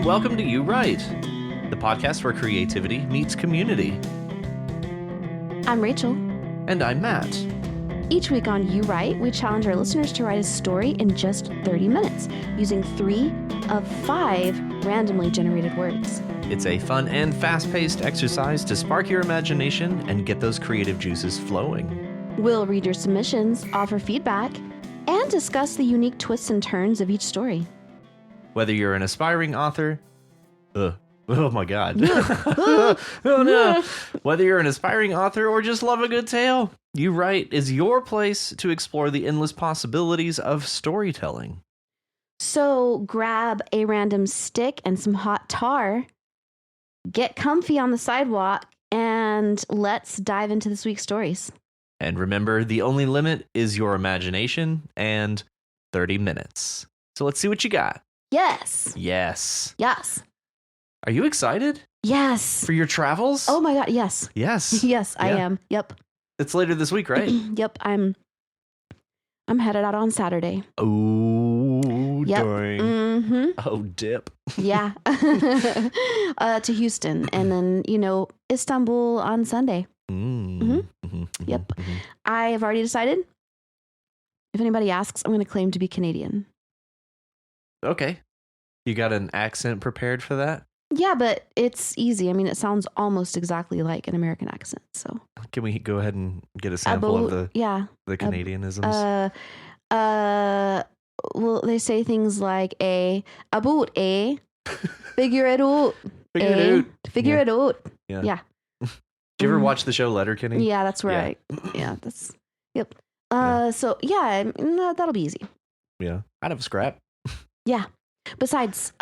welcome to You Right, the podcast where creativity meets community. I'm Rachel. And I'm Matt. Each week on You Right, we challenge our listeners to write a story in just 30 minutes using 3 of 5 randomly generated words. It's a fun and fast-paced exercise to spark your imagination and get those creative juices flowing. We'll read your submissions, offer feedback, and discuss the unique twists and turns of each story. Whether you're an aspiring author... Oh my god. Oh no. Whether you're an aspiring author or just love a good tale, You Right is your place to explore the endless possibilities of storytelling. So grab a random stick and some hot tar, get comfy on the sidewalk, and let's dive into this week's stories. And remember, the only limit is your imagination and 30 minutes. So let's see what you got. Yes. Yes. Yes. Are you excited Yes. for your travels? Oh my God. Yes. Yes. Yes, I Yeah. am. Yep. It's later this week, right? Yep. I'm headed out on Saturday. Oh, Yep. dang. Mm-hmm. Oh, dip. Yeah. To Houston, and then, Istanbul on Sunday. Yep. I have already decided. If anybody asks, I'm going to claim to be Canadian. Okay. You got an accent prepared for that? Yeah, but it's easy. I mean, it sounds almost exactly like an American accent. So Can we go ahead and get a sample of the Canadianisms? Well, they say things like about figure it out. Figure it out. Yeah. Yeah. Did you ever watch the show Letterkenny? Yeah, that's where Yeah. yep. Yeah. So yeah, that'll be easy. Yeah. I'd have a scrap. Yeah. Besides,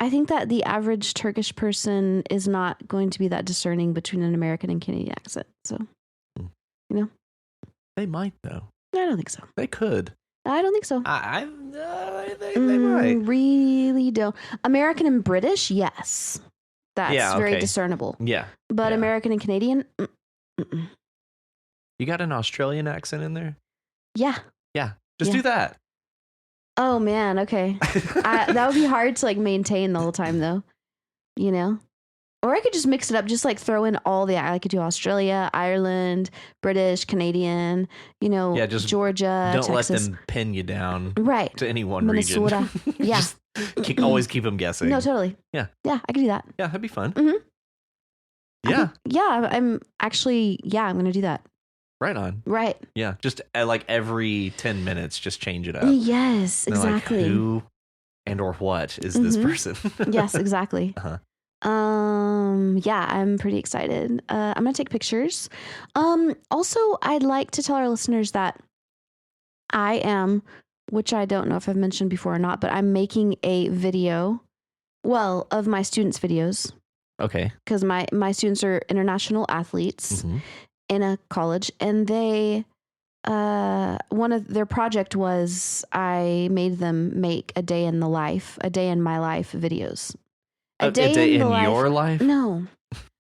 I think that the average Turkish person is not going to be that discerning between an American and Canadian accent. So, They might, though. I don't think so. They could. I don't think so. They might. Really don't. American and British, yes. That's very okay. discernible. Yeah. But Yeah. American and Canadian, You got an Australian accent in there? yeah. Yeah. Just Yeah. do that. Oh, man. Okay. That would be hard to maintain the whole time, though. Or I could just mix it up, just throw in all I could do Australia, Ireland, British, Canadian, just Georgia, Don't Texas. let them pin you down Right. to any one Minnesota. region. Yeah. Just always keep them guessing. No, totally. Yeah. Yeah, I could do that. Yeah, that'd be fun. Mhm. Yeah. I'm actually, I'm going to do that. Right on. Right. Yeah. Just every 10 minutes, just change it up. Yes, And they're like, exactly. who and or what is this Mhm. person? Yes, exactly. Uh-huh. Yeah, I'm pretty excited. I'm going to take pictures. Also, I'd like to tell our listeners that I am, which I don't know if I've mentioned before or not, but I'm making a video, of my students' videos, Okay. because my students are international athletes Mhm. in a college, and they, one of their project was I made them make a day in my life videos. A day in your life? No.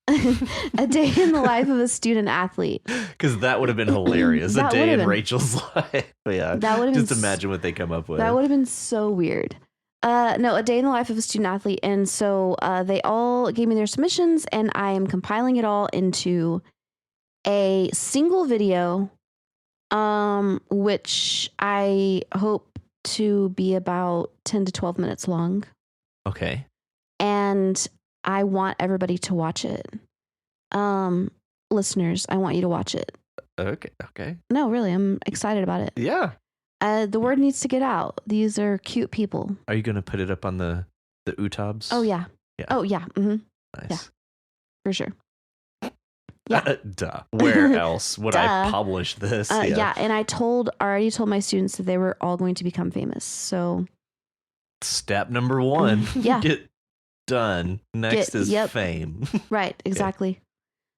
A day in the life of a student athlete. Because that would have been hilarious. A That day would've in been. Rachel's life. But yeah. That would have been. Just imagine what they come up with. That would have been so weird. No, a day in the life of a student athlete. And so they all gave me their submissions, and I am compiling it all into a single video, which I hope to be about 10 to 12 minutes long. Okay. And I want everybody to watch it. Listeners, I want you to watch it. Okay. No, really, I'm excited about it. Yeah. The word needs to get out. These are cute people. Are you going to put it up on the UTOBs? Oh, yeah. Yeah. Oh, yeah. Mm-hmm. Nice. Yeah. For sure. Yeah. Duh. Where else would I Duh. publish this? Yeah. And I already told my students that they were all going to become famous. So Step number 1. Yeah. Get done. Next is yep. fame. Right. Exactly.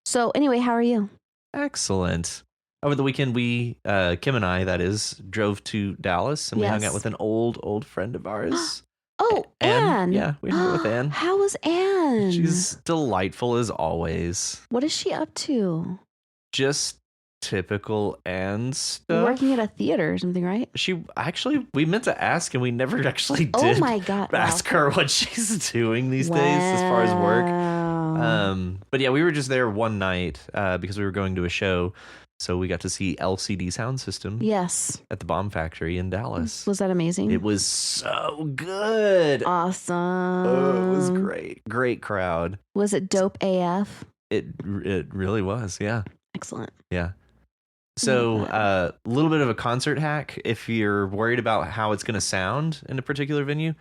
So anyway, how are you? Excellent. Over the weekend, we, Kim and I, that is, drove to Dallas, and we hung Yes. out with an old friend of ours. Oh, Anne. Yeah, we hung out with Anne. How was Anne? She's delightful as always. What is she up to? Just typical and stuff. Working at a theater or something, right? We meant to ask and we never actually did. Oh my God. Ask her what she's doing these days as far as work. But yeah, we were just there one night because we were going to a show. So we got to see LCD Sound System. Yes. At the Bomb Factory in Dallas. Was that amazing? It was so good. Awesome. Oh, it was great. Great crowd. Was it dope AF? It really was. Yeah. Excellent. Yeah. So a little bit of a concert hack. If you're worried about how it's going to sound in a particular venue,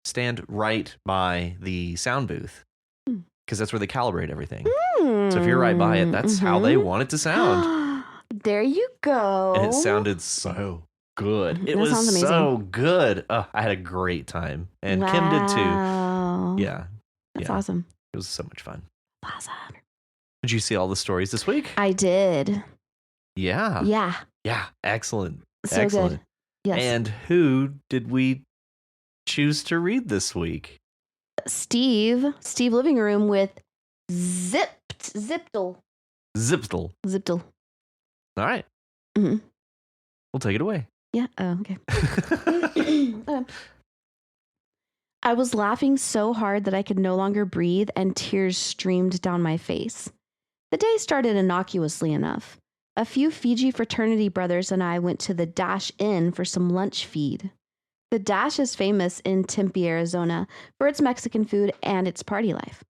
stand right by the sound booth because that's where they calibrate everything. So if you're right by it, that's how they want it to sound. There you go. And it sounded so good. It That was sounds amazing. so good. I had a great time. And Kim did too. Yeah. That's awesome. It was so much fun. Awesome. Did you see all the stories this week? I did. Yeah. Yeah. Yeah. Excellent. So Excellent. good. Yes. And who did we choose to read this week? Steve Living Room with Ziptl. Ziptl. All right. Mm-hmm. We'll take it away. Yeah. Oh, okay. I was laughing so hard that I could no longer breathe and tears streamed down my face. The day started innocuously enough. A few Fiji fraternity brothers and I went to the Dash Inn for some lunch feed. The Dash is famous in Tempe, Arizona for its Mexican food and its party life.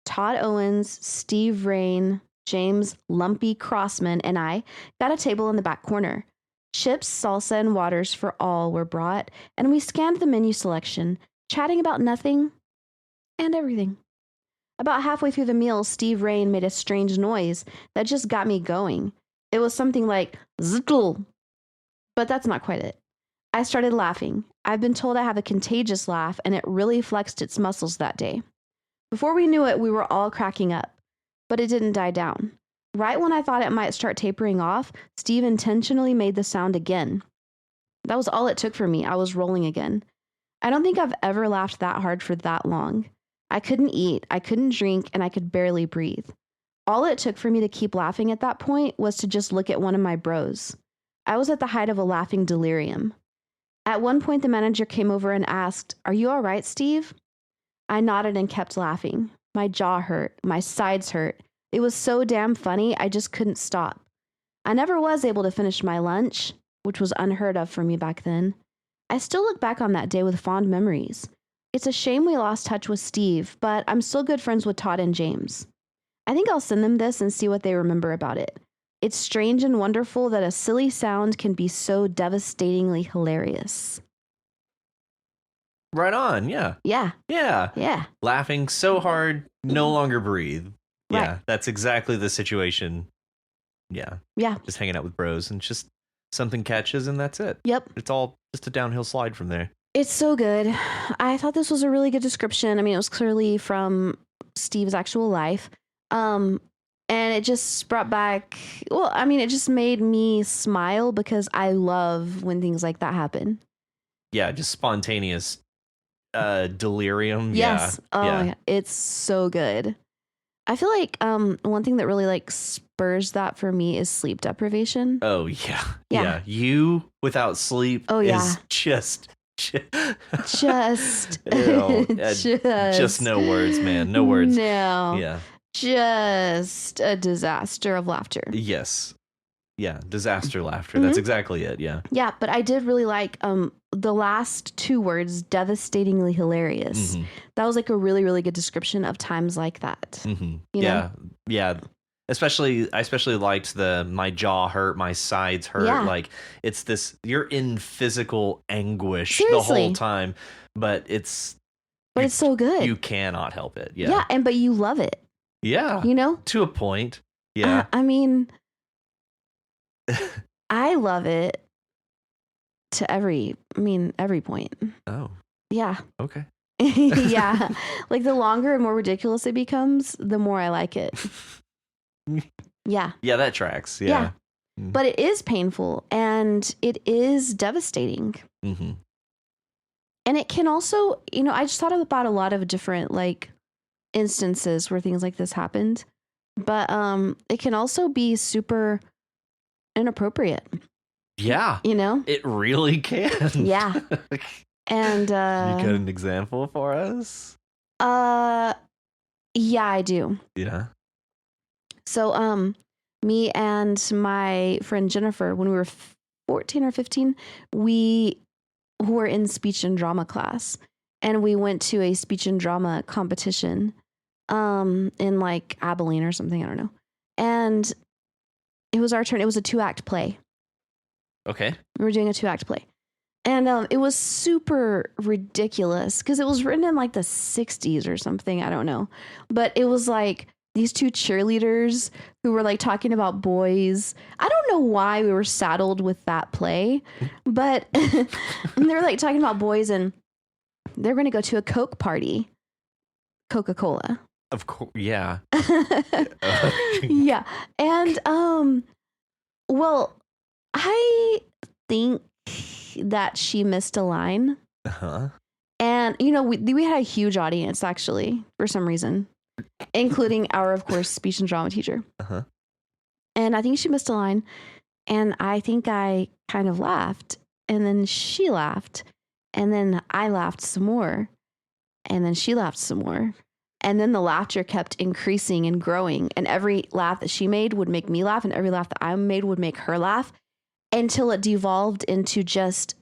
Todd Owens, Steve Rain, James Lumpy Crossman, and I got a table in the back corner. Chips, salsa, and waters for all were brought, and we scanned the menu selection, chatting about nothing and everything. About halfway through the meal, Steve Rain made a strange noise that just got me going. It was something like Ziptl, but that's not quite it. I started laughing. I've been told I have a contagious laugh, and it really flexed its muscles that day. Before we knew it, we were all cracking up, but it didn't die down. Right when I thought it might start tapering off, Steve intentionally made the sound again. That was all it took for me. I was rolling again. I don't think I've ever laughed that hard for that long. I couldn't eat, I couldn't drink, and I could barely breathe. All it took for me to keep laughing at that point was to just look at one of my bros. I was at the height of a laughing delirium. At one point, the manager came over and asked, "Are you all right, Steve?" I nodded and kept laughing. My jaw hurt. My sides hurt. It was so damn funny, I just couldn't stop. I never was able to finish my lunch, which was unheard of for me back then. I still look back on that day with fond memories. It's a shame we lost touch with Steve, but I'm still good friends with Todd and James. I think I'll send them this and see what they remember about it. It's strange and wonderful that a silly sound can be so devastatingly hilarious. Right on. Yeah. Yeah. Yeah. Yeah. Laughing so hard, no longer breathe. Yeah. Right. That's exactly the situation. Yeah. Yeah. Just hanging out with bros and just something catches and that's it. Yep. It's all just a downhill slide from there. It's so good. I thought this was a really good description. I mean, it was clearly from Steve's actual life. And it just brought back, well, I mean, it just made me smile because I love when things like that happen. Yeah, just spontaneous delirium. Yes. Yeah. Oh, yeah. yeah. It's so good. I feel like one thing that really like spurs that for me is sleep deprivation. Oh, yeah. Yeah. Yeah. You without sleep is just just no words, man. No words. No. Yeah. Just a disaster of laughter. Yes. Yeah. Disaster laughter. That's exactly it. Yeah. Yeah, but I did really like the last two words, devastatingly hilarious. Mm-hmm. That was like a really, really good description of times like that. Mm-hmm. You know? Yeah. I especially liked my jaw hurt, my sides hurt. Yeah. Like it's this, you're in physical anguish Seriously. the whole time, but it's so good. You cannot help it. Yeah. Yeah, but you love it. Yeah. You know? To a point. Yeah. I mean, I love it to every point. Oh. Yeah. Okay. Yeah. Like the longer and more ridiculous it becomes, the more I like it. Yeah. Yeah, that tracks. Yeah. But it is painful and it is devastating. Mm-hmm. And it can also, I just thought about a lot of different like instances where things like this happened. But it can also be super inappropriate. Yeah. You know? It really can. Yeah. And you got an example for us? Yeah, I do. Yeah. So me and my friend Jennifer, when we were 14 or 15, we were in speech and drama class, and we went to a speech and drama competition in like Abilene or something, I don't know. And it was our turn. It was a 2-act play. Okay. We were doing a 2-act play. And it was super ridiculous because it was written in like the 60s or something. I don't know. But it was like these 2 cheerleaders who were like talking about boys. I don't know why we were saddled with that play, but they were like talking about boys, and they're going to go to a Coke party. Coca-Cola. Of course. Yeah. Yeah. And well, I think that she missed a line. Uh-huh. And, you know, we had a huge audience, actually, for some reason, including our, of course, speech and drama teacher. Uh-huh. And I think she missed a line. And I think I kind of laughed. And then she laughed. And then I laughed some more. And then she laughed some more. And then the laughter kept increasing and growing. And every laugh that she made would make me laugh. And every laugh that I made would make her laugh. Until it devolved into just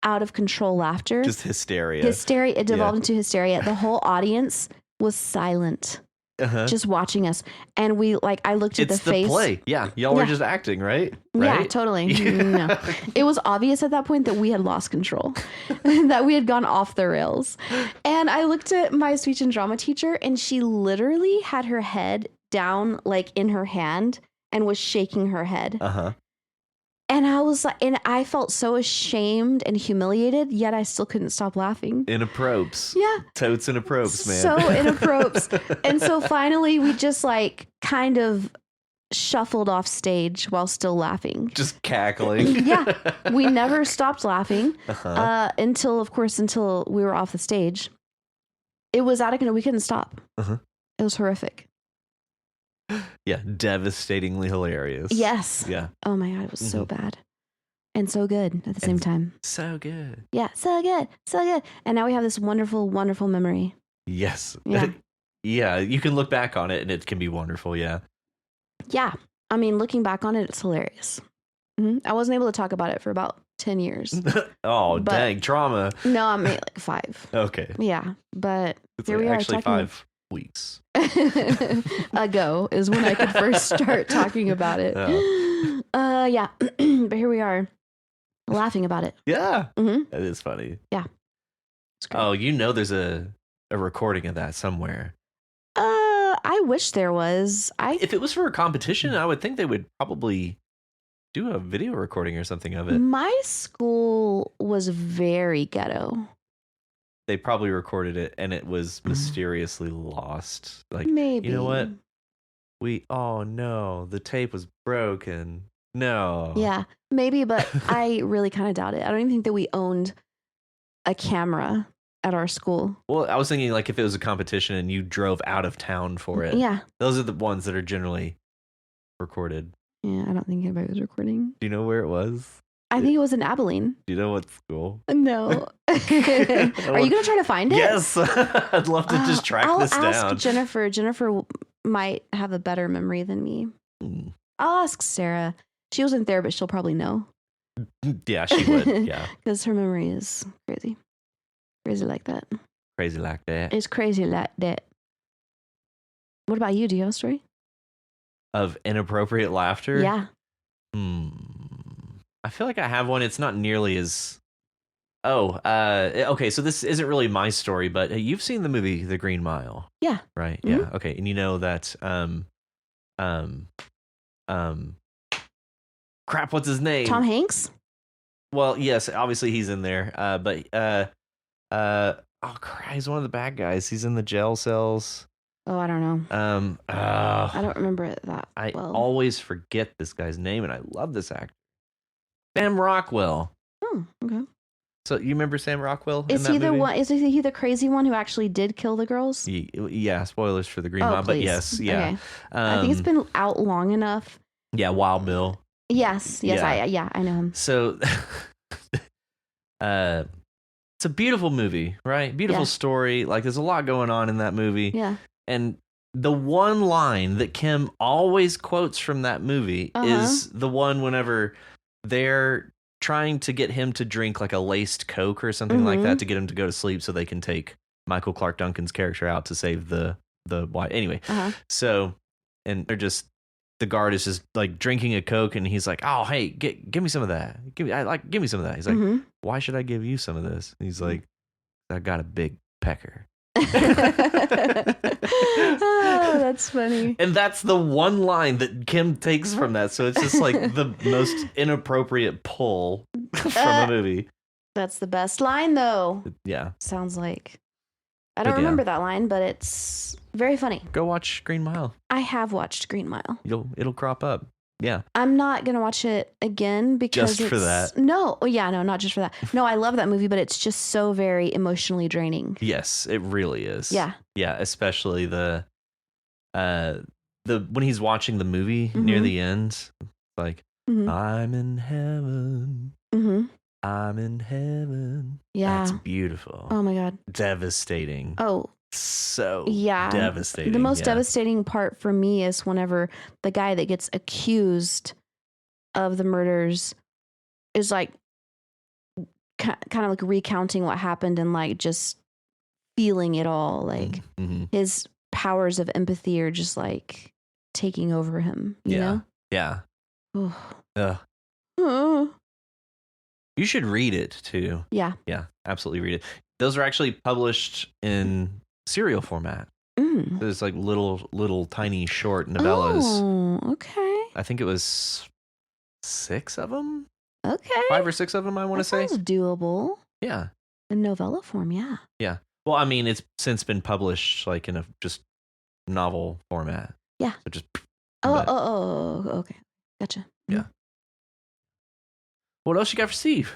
out of control laughter. Just hysteria. It devolved into hysteria. The whole audience was silent, just watching us. And I looked at the face. It's the play. Yeah. Y'all were just acting, right? Yeah, totally. No. It was obvious at that point that we had lost control, that we had gone off the rails. And I looked at my speech and drama teacher, and she literally had her head down, like in her hand, and was shaking her head. Uh-huh. And I was like, and I felt so ashamed and humiliated, yet I still couldn't stop laughing. Inappropriate. Yeah. Totes inappropriate, man. So inappropriate. And so finally we just like kind of shuffled off stage while still laughing. Just cackling. Yeah. We never stopped laughing until we were off the stage. It was out of control. We couldn't stop. It was horrific. Yeah, devastatingly hilarious. Yes. Yeah. Oh my God, it was so bad. And so good at the same time. So good. Yeah, so good. So good. And now we have this wonderful, wonderful memory. Yes. Yeah. Yeah, you can look back on it and it can be wonderful, yeah. Yeah. I mean, looking back on it, it's hilarious. I wasn't able to talk about it for about 10 years. Dang, trauma. No, I'm like 5. Okay. Yeah, but it's here like we are. Actually, 5 weeks ago is when I could first start talking about it. Yeah, but here we are laughing about it. Yeah, that is funny. Yeah. Oh, you know, there's a recording of that somewhere. I wish there was. If it was for a competition, I would think they would probably do a video recording or something of it. My school was very ghetto. They probably recorded it and it was mysteriously lost. Like, maybe. You know what? Oh no, the tape was broken. No. Yeah, maybe, but I really kind of doubt it. I don't even think that we owned a camera at our school. Well, I was thinking like if it was a competition and you drove out of town for it. Yeah. Those are the ones that are generally recorded. Yeah, I don't think anybody was recording. Do you know where it was? I think it was in Abilene. Do you know what school? No. Are you going to try to find it? Yes. I'd love to just track this down. I'll ask Jennifer. Jennifer might have a better memory than me. I'll ask Sarah. She wasn't there, but she'll probably know. Yeah, she would. Yeah. Because her memory is crazy. Crazy like that. Crazy like that. It's crazy like that. What about you? Do you have a story? Of inappropriate laughter? Yeah. I feel like I have one. It's not nearly as... okay, so this isn't really my story, but you've seen the movie The Green Mile. Yeah. Right? Mm-hmm. Yeah, okay. And you know that, crap, what's his name? Tom Hanks? Well, yes, obviously he's in there, oh crap, he's one of the bad guys. He's in the jail cells. Oh, I don't know. I don't remember it that I well. always forget this guy's name, and I love this actor. Sam Rockwell. Oh, okay. So you remember Sam Rockwell? Is he the one? Is he the crazy one who actually did kill the girls? Yeah. Spoilers for The Green Mile, but yes, yeah. Okay. I think it's been out long enough. Yeah, Wild Bill. Yes. Yeah. I know him. So, it's a beautiful movie, right? Beautiful Yeah. story. Like, there's a lot going on in that movie. Yeah. And the one line that Kim always quotes from that movie is the one whenever they're trying to get him to drink like a laced Coke or something like that to get him to go to sleep so they can take Michael Clark Duncan's character out to save the wife. Anyway, so, and they're just, the guard is just like drinking a Coke and he's like, oh, hey, give me some of that. Give me some of that. He's like, why should I give you some of this? And he's like, I got a big pecker. Oh, that's funny. And that's the one line that Kim takes from that. So it's just like the most inappropriate pull from a movie. That's the best line, though. Yeah. Sounds like. I don't remember that line, but it's very funny. Go watch Green Mile. I have watched Green Mile. It'll crop up. Yeah. I'm not going to watch it again because just for that. No. Oh, yeah. No, not just for that. No, I love that movie, but it's just so very emotionally draining. Yes, it really is. Yeah. Yeah. Especially the when he's watching the movie near the end, like, I'm in heaven. I'm in heaven. Yeah. That's beautiful. Oh my God. Devastating. Oh. So devastating. The most devastating part for me is whenever the guy that gets accused of the murders is like kind of like recounting what happened and like just feeling it all. Like his powers of empathy are just like taking over him. You know? Yeah. Oh. You should read it too. Yeah. Yeah, absolutely read it. Those are actually published in serial format. There's like little tiny short novellas. Oh, okay. I think it was 6 of them. Okay. 5 or 6 of them, I want to say. Sounds doable. Yeah. In novella form, yeah. Yeah. Well, I mean, it's since been published like in a just novel format. Yeah. So just. Okay. Gotcha. Yeah. What else you got for Steve?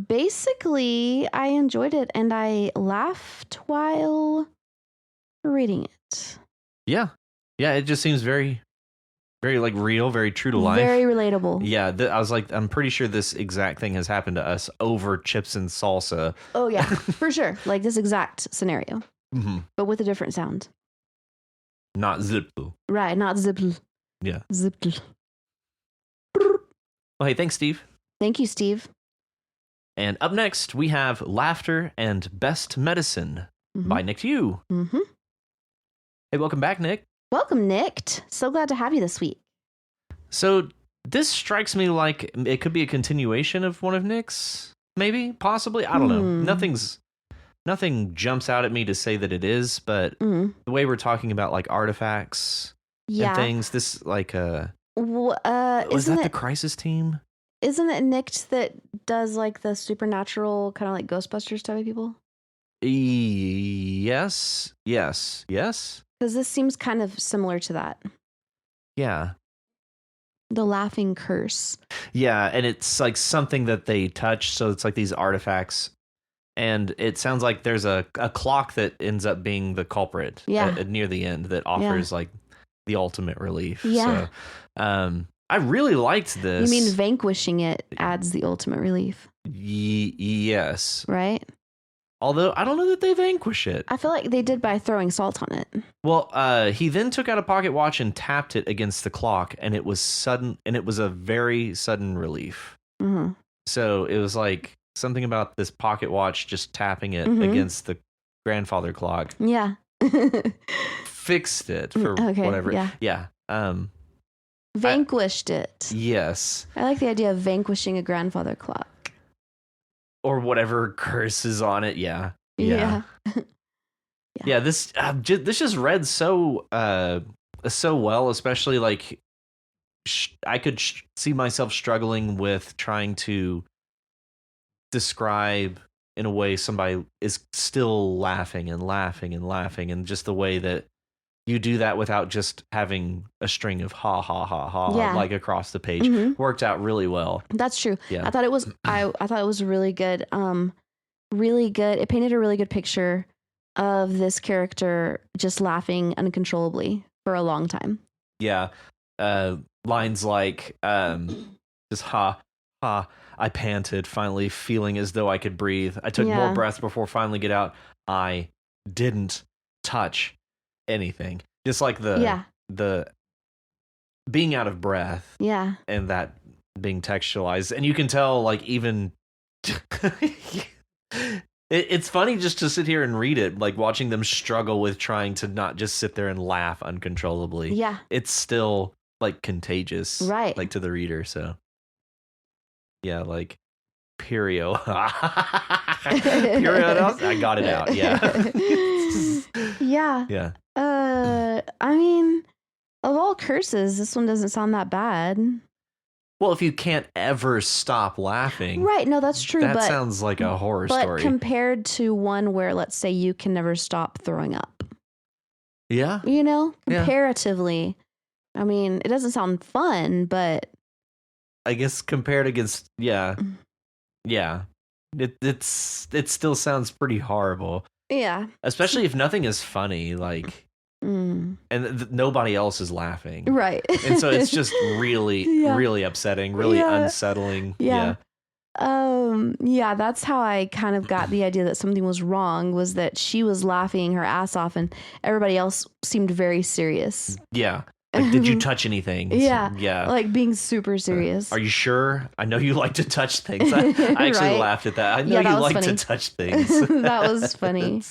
Basically, I enjoyed it and I laughed while reading it. Yeah. Yeah, it just seems very, very like real, very true to life. Very relatable. Yeah, I was like, I'm pretty sure this exact thing has happened to us over chips and salsa. Oh, yeah, for sure. Like this exact scenario, but with a different sound. Not Ziptl. Right, not Ziptl. Yeah. Ziptl. Well, hey, thanks, Steve. Thank you, Steve. And up next, we have Laughter and Best Medicine by Nick Hugh. Hey, welcome back, Nick. Welcome, Nick. So glad to have you this week. So this strikes me like it could be a continuation of one of Nick's, maybe, possibly. I don't know. Nothing jumps out at me to say that it is, but the way we're talking about like artifacts and things, this like was that the Crisis Team? Isn't it Nick that does like the supernatural kind of like Ghostbusters type of people? Yes. Because this seems kind of similar to that. Yeah. The laughing curse. Yeah, and it's like something that they touch, so it's like these artifacts. And it sounds like there's a clock that ends up being the culprit near the end that offers like the ultimate relief. Yeah. So, I really liked this. You mean vanquishing it adds the ultimate relief? Yes. Right? Although I don't know that they vanquish it. I feel like they did by throwing salt on it. Well, he then took out a pocket watch and tapped it against the clock, and it was sudden, and it was a very sudden relief. So it was like something about this pocket watch just tapping it against the grandfather clock. Yeah. Fixed it for whatever. Yeah. Vanquished it. Yes. I like the idea of vanquishing a grandfather clock. Or whatever curse is on it. Yeah. Yeah. This just read so well, especially like I could see myself struggling with trying to describe in a way somebody is still laughing and laughing and laughing, and just the way that you do that without just having a string of ha ha ha ha like across the page worked out really well. That's true. Yeah. I thought it was I thought it was really good. Really good. It painted a really good picture of this character just laughing uncontrollably for a long time. Yeah. lines like just ha ha. I panted, finally feeling as though I could breathe. I took more breaths before finally get out. I didn't touch anything. Just like the being out of breath. Yeah. And that being textualized. And you can tell, like, even it's funny just to sit here and read it, like watching them struggle with trying to not just sit there and laugh uncontrollably. Yeah. It's still like contagious. Right. Like to the reader. So yeah, like Perio. Perio, I got it out. Yeah. Yeah. Yeah. I mean, of all curses, this one doesn't sound that bad. Well, if you can't ever stop laughing. Right, no, that's true. That sounds like a horror story. But compared to one where, let's say, you can never stop throwing up. Yeah. You know, comparatively. Yeah. I mean, it doesn't sound fun, but I guess compared against, yeah. It still sounds pretty horrible. Yeah. Especially if nothing is funny, like, and nobody else is laughing. Right. And so it's just really, really upsetting, really unsettling. Yeah. Yeah, that's how I kind of got the idea that something was wrong, was that she was laughing her ass off and everybody else seemed very serious. Yeah. Like, did you touch anything? Yeah. Like being super serious. Are you sure? I know you like to touch things. I actually laughed at that. I know you like to touch things. That was funny.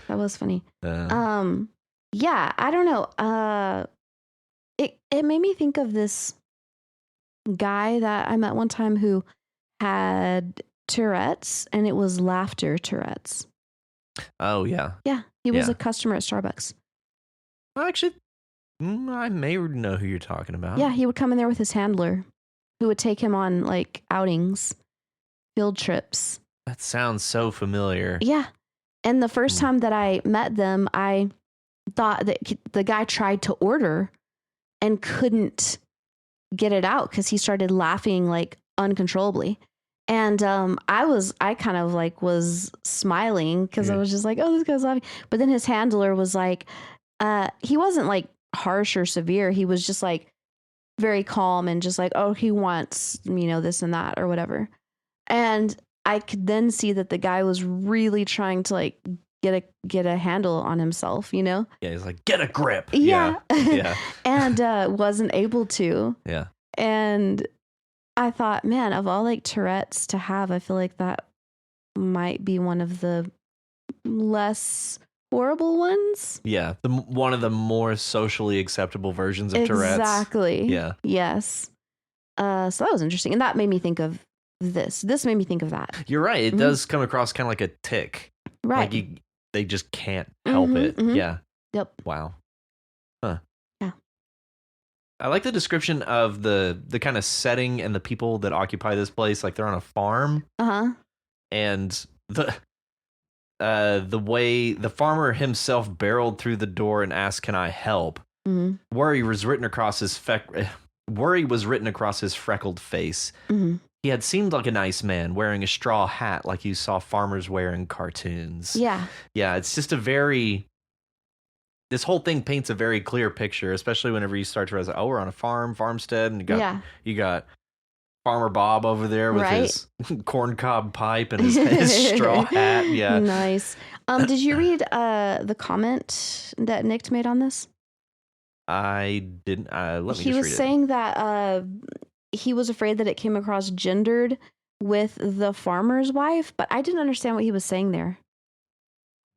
That was funny. Yeah, I don't know. It made me think of this guy that I met one time who had Tourette's, and it was laughter Tourette's. Oh, yeah. Yeah, he was a customer at Starbucks. Well, actually, I may know who you're talking about. Yeah, he would come in there with his handler, who would take him on, like, outings, field trips. That sounds so familiar. Yeah. And the first time that I met them, I thought that the guy tried to order and couldn't get it out because he started laughing, like, uncontrollably. And I kind of like was smiling because I was just like, oh, this guy's laughing. But then his handler was like, he wasn't like harsh or severe. He was just like very calm and just like, oh, he wants, this and that or whatever. And I could then see that the guy was really trying to like get a handle on himself, Yeah, he's like, get a grip. Yeah. Yeah. And wasn't able to. Yeah. And I thought, man, of all like Tourette's to have, I feel like that might be one of the less horrible ones. Yeah, one of the more socially acceptable versions of Tourette's. Exactly. Yeah. Yes. So that was interesting, and that made me think of this. This made me think of that. You're right. It does come across kind of like a tick. Right. Like they just can't help it. Mm-hmm. Yeah. Yep. Wow. Huh. Yeah. I like the description of the kind of setting and the people that occupy this place. Like they're on a farm. And the way the farmer himself barreled through the door and asked, "Can I help?" Mm-hmm. Worry was written across his freckled face. Mm-hmm. He had seemed like a nice man, wearing a straw hat like you saw farmers wear in cartoons. Yeah. Yeah, it's just this whole thing paints a very clear picture, especially whenever you start to realize, oh, we're on a farmstead, and you got Farmer Bob over there with his corncob pipe and his straw hat. Yeah. Nice. Did you read the comment that Nick made on this? I didn't. Let me just read it. He was saying that he was afraid that it came across gendered with the farmer's wife, but I didn't understand what he was saying there.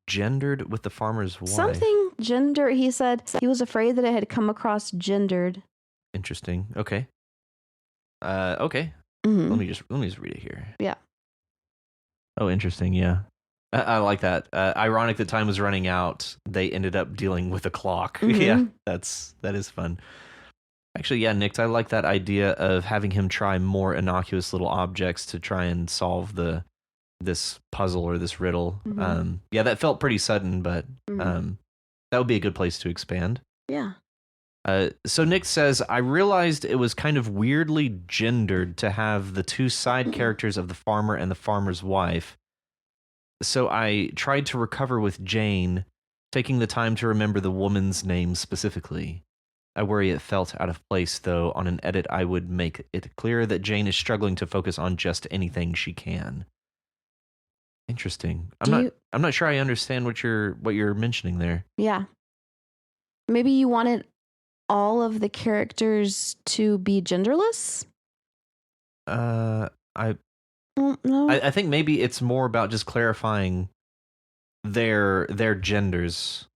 Gendered with the farmer's wife? Something gender. He said he was afraid that it had come across gendered. Interesting. Okay. Okay. Mm-hmm. Let me just read it here. Yeah. Oh, interesting. Yeah. I like that. Ironic that time was running out. They ended up dealing with a clock. Mm-hmm. Yeah. That is fun. Actually, yeah, Nick, I like that idea of having him try more innocuous little objects to try and solve this puzzle or this riddle. Mm-hmm. Yeah, that felt pretty sudden, but that would be a good place to expand. Yeah. So Nick says, I realized it was kind of weirdly gendered to have the two side characters of the farmer and the farmer's wife. So I tried to recover with Jane, taking the time to remember the woman's name specifically. I worry it felt out of place, though. On an edit, I would make it clear that Jane is struggling to focus on just anything she can. Interesting. I'm not sure I understand what you're mentioning there. Yeah. Maybe you wanted all of the characters to be genderless? I No. I think maybe it's more about just clarifying their genders.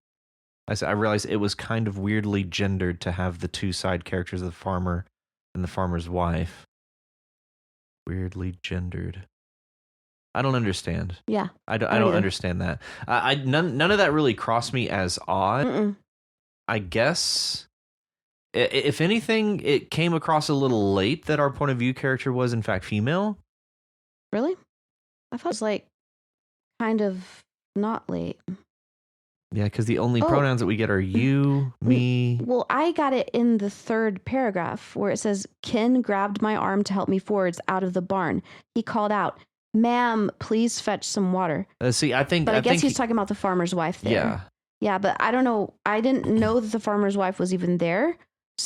I realized it was kind of weirdly gendered to have the two side characters of the farmer and the farmer's wife. Weirdly gendered. I don't understand. Yeah. I don't understand that. None of that really crossed me as odd. Mm-mm. I guess, if anything, it came across a little late that our point of view character was in fact female. Really? I thought it was like kind of not late. Yeah, because the only pronouns that we get are you, me. Well, I got it in the third paragraph where it says, Ken grabbed my arm to help me forwards out of the barn. He called out, "Ma'am, please fetch some water." See, I guess he's talking about the farmer's wife there. Yeah. Yeah, but I don't know. I didn't know that the farmer's wife was even there.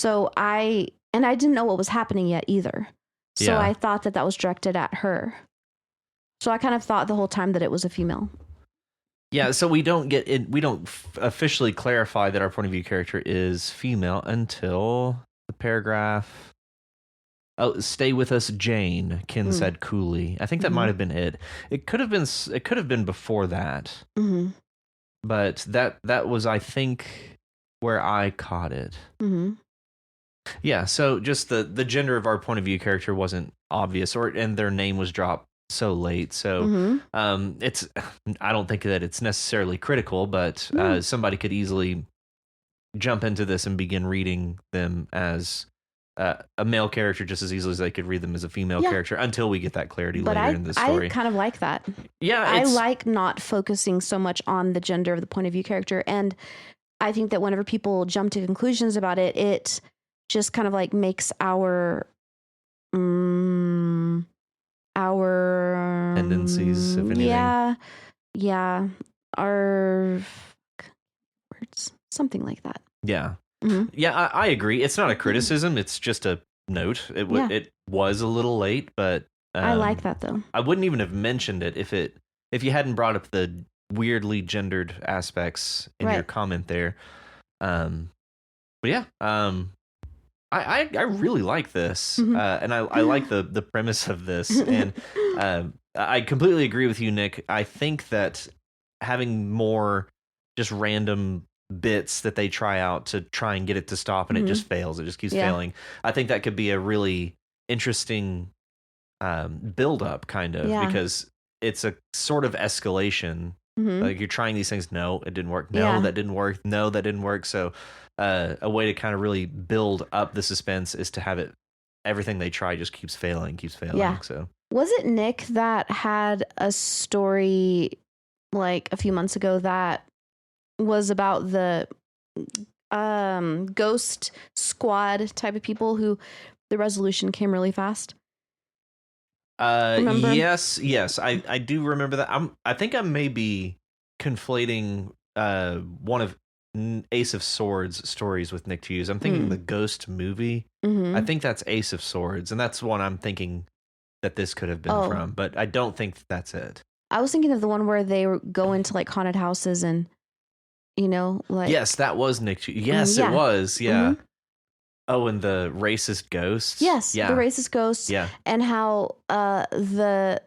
I didn't know what was happening yet either. So I thought that was directed at her. So I kind of thought the whole time that it was a female. Yeah, so we don't officially clarify that our point of view character is female until the paragraph. Oh, stay with us, Jane, Ken said coolly. I think that might have been it. It could have been before that. Mm-hmm. But that was, I think, where I caught it. Mm-hmm. Yeah, so just the gender of our point of view character wasn't obvious, and their name was dropped so late. So it's, I don't think that it's necessarily critical, but somebody could easily jump into this and begin reading them as a male character just as easily as they could read them as a female character until we get that clarity later in the story. I kind of like that. Yeah, I like not focusing so much on the gender of the point of view character, and I think that whenever people jump to conclusions about it, it just kind of like makes our tendencies, if anything. Yeah, our words, something like that. Yeah. Mm-hmm. Yeah, I agree. It's not a criticism. It's just a note. It was a little late, but I like that though. I wouldn't even have mentioned it if you hadn't brought up the weirdly gendered aspects in your comment there. But yeah, I really like this, and I like the premise of this, and I completely agree with you, Nick. I think that having more just random bits that they try out to try and get it to stop, and it just fails. It just keeps failing. I think that could be a really interesting build up, kind of, because it's a sort of escalation. Like you're trying these things. No, it didn't work. No, that didn't work. No, that didn't work. So a way to kind of really build up the suspense is to have it. Everything they try just keeps failing. Yeah. So was it Nick that had a story like a few months ago that was about the ghost squad type of people who the resolution came really fast? Remember? Yes, I do remember that. I think I may be conflating one of Ace of Swords stories with Nick Hughes. I'm thinking the Ghost movie. I think that's Ace of Swords, and that's one I'm thinking that this could have been from, but I don't think that's it. I was thinking of the one where they go into like haunted houses and like, yes, that was Nick Hughes. Yes, it was. Yeah. Oh, and the racist ghosts. Yes, the racist ghosts. Yeah, and how the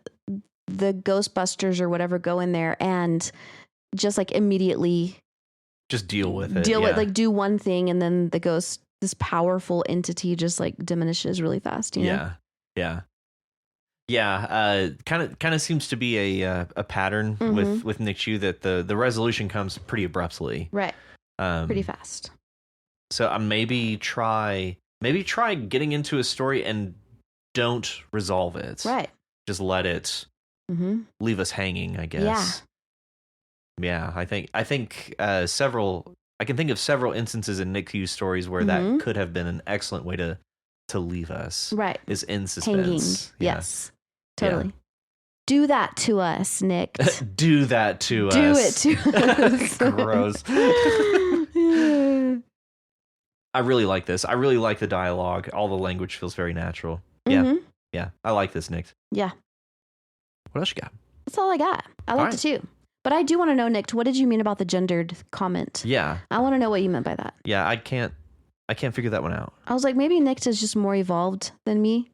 Ghostbusters or whatever go in there and just like immediately just deal with it. Do one thing, and then the ghost, this powerful entity, just like diminishes really fast. Yeah. Kind of seems to be a pattern with Nick Chu, that the resolution comes pretty abruptly. Right. Pretty fast. So maybe try getting into a story and don't resolve it. Right. Just let it leave us hanging, I guess. Yeah. I think several. I can think of several instances in Nick Hughes stories where that could have been an excellent way to leave us. Right. Is in suspense. Hanging. Yes. Totally. Yeah. Do that to us, Nick. Do that to us. Do it to us. Gross. I really like this. I really like the dialogue. All the language feels very natural. Yeah. Mhm. Yeah. I like this, Nick. Yeah. What else you got? That's all I got. I liked it too. But I do want to know, Nick, what did you mean about the gendered comment? Yeah. I want to know what you meant by that. Yeah, I can't figure that one out. I was like, maybe Nick is just more evolved than me,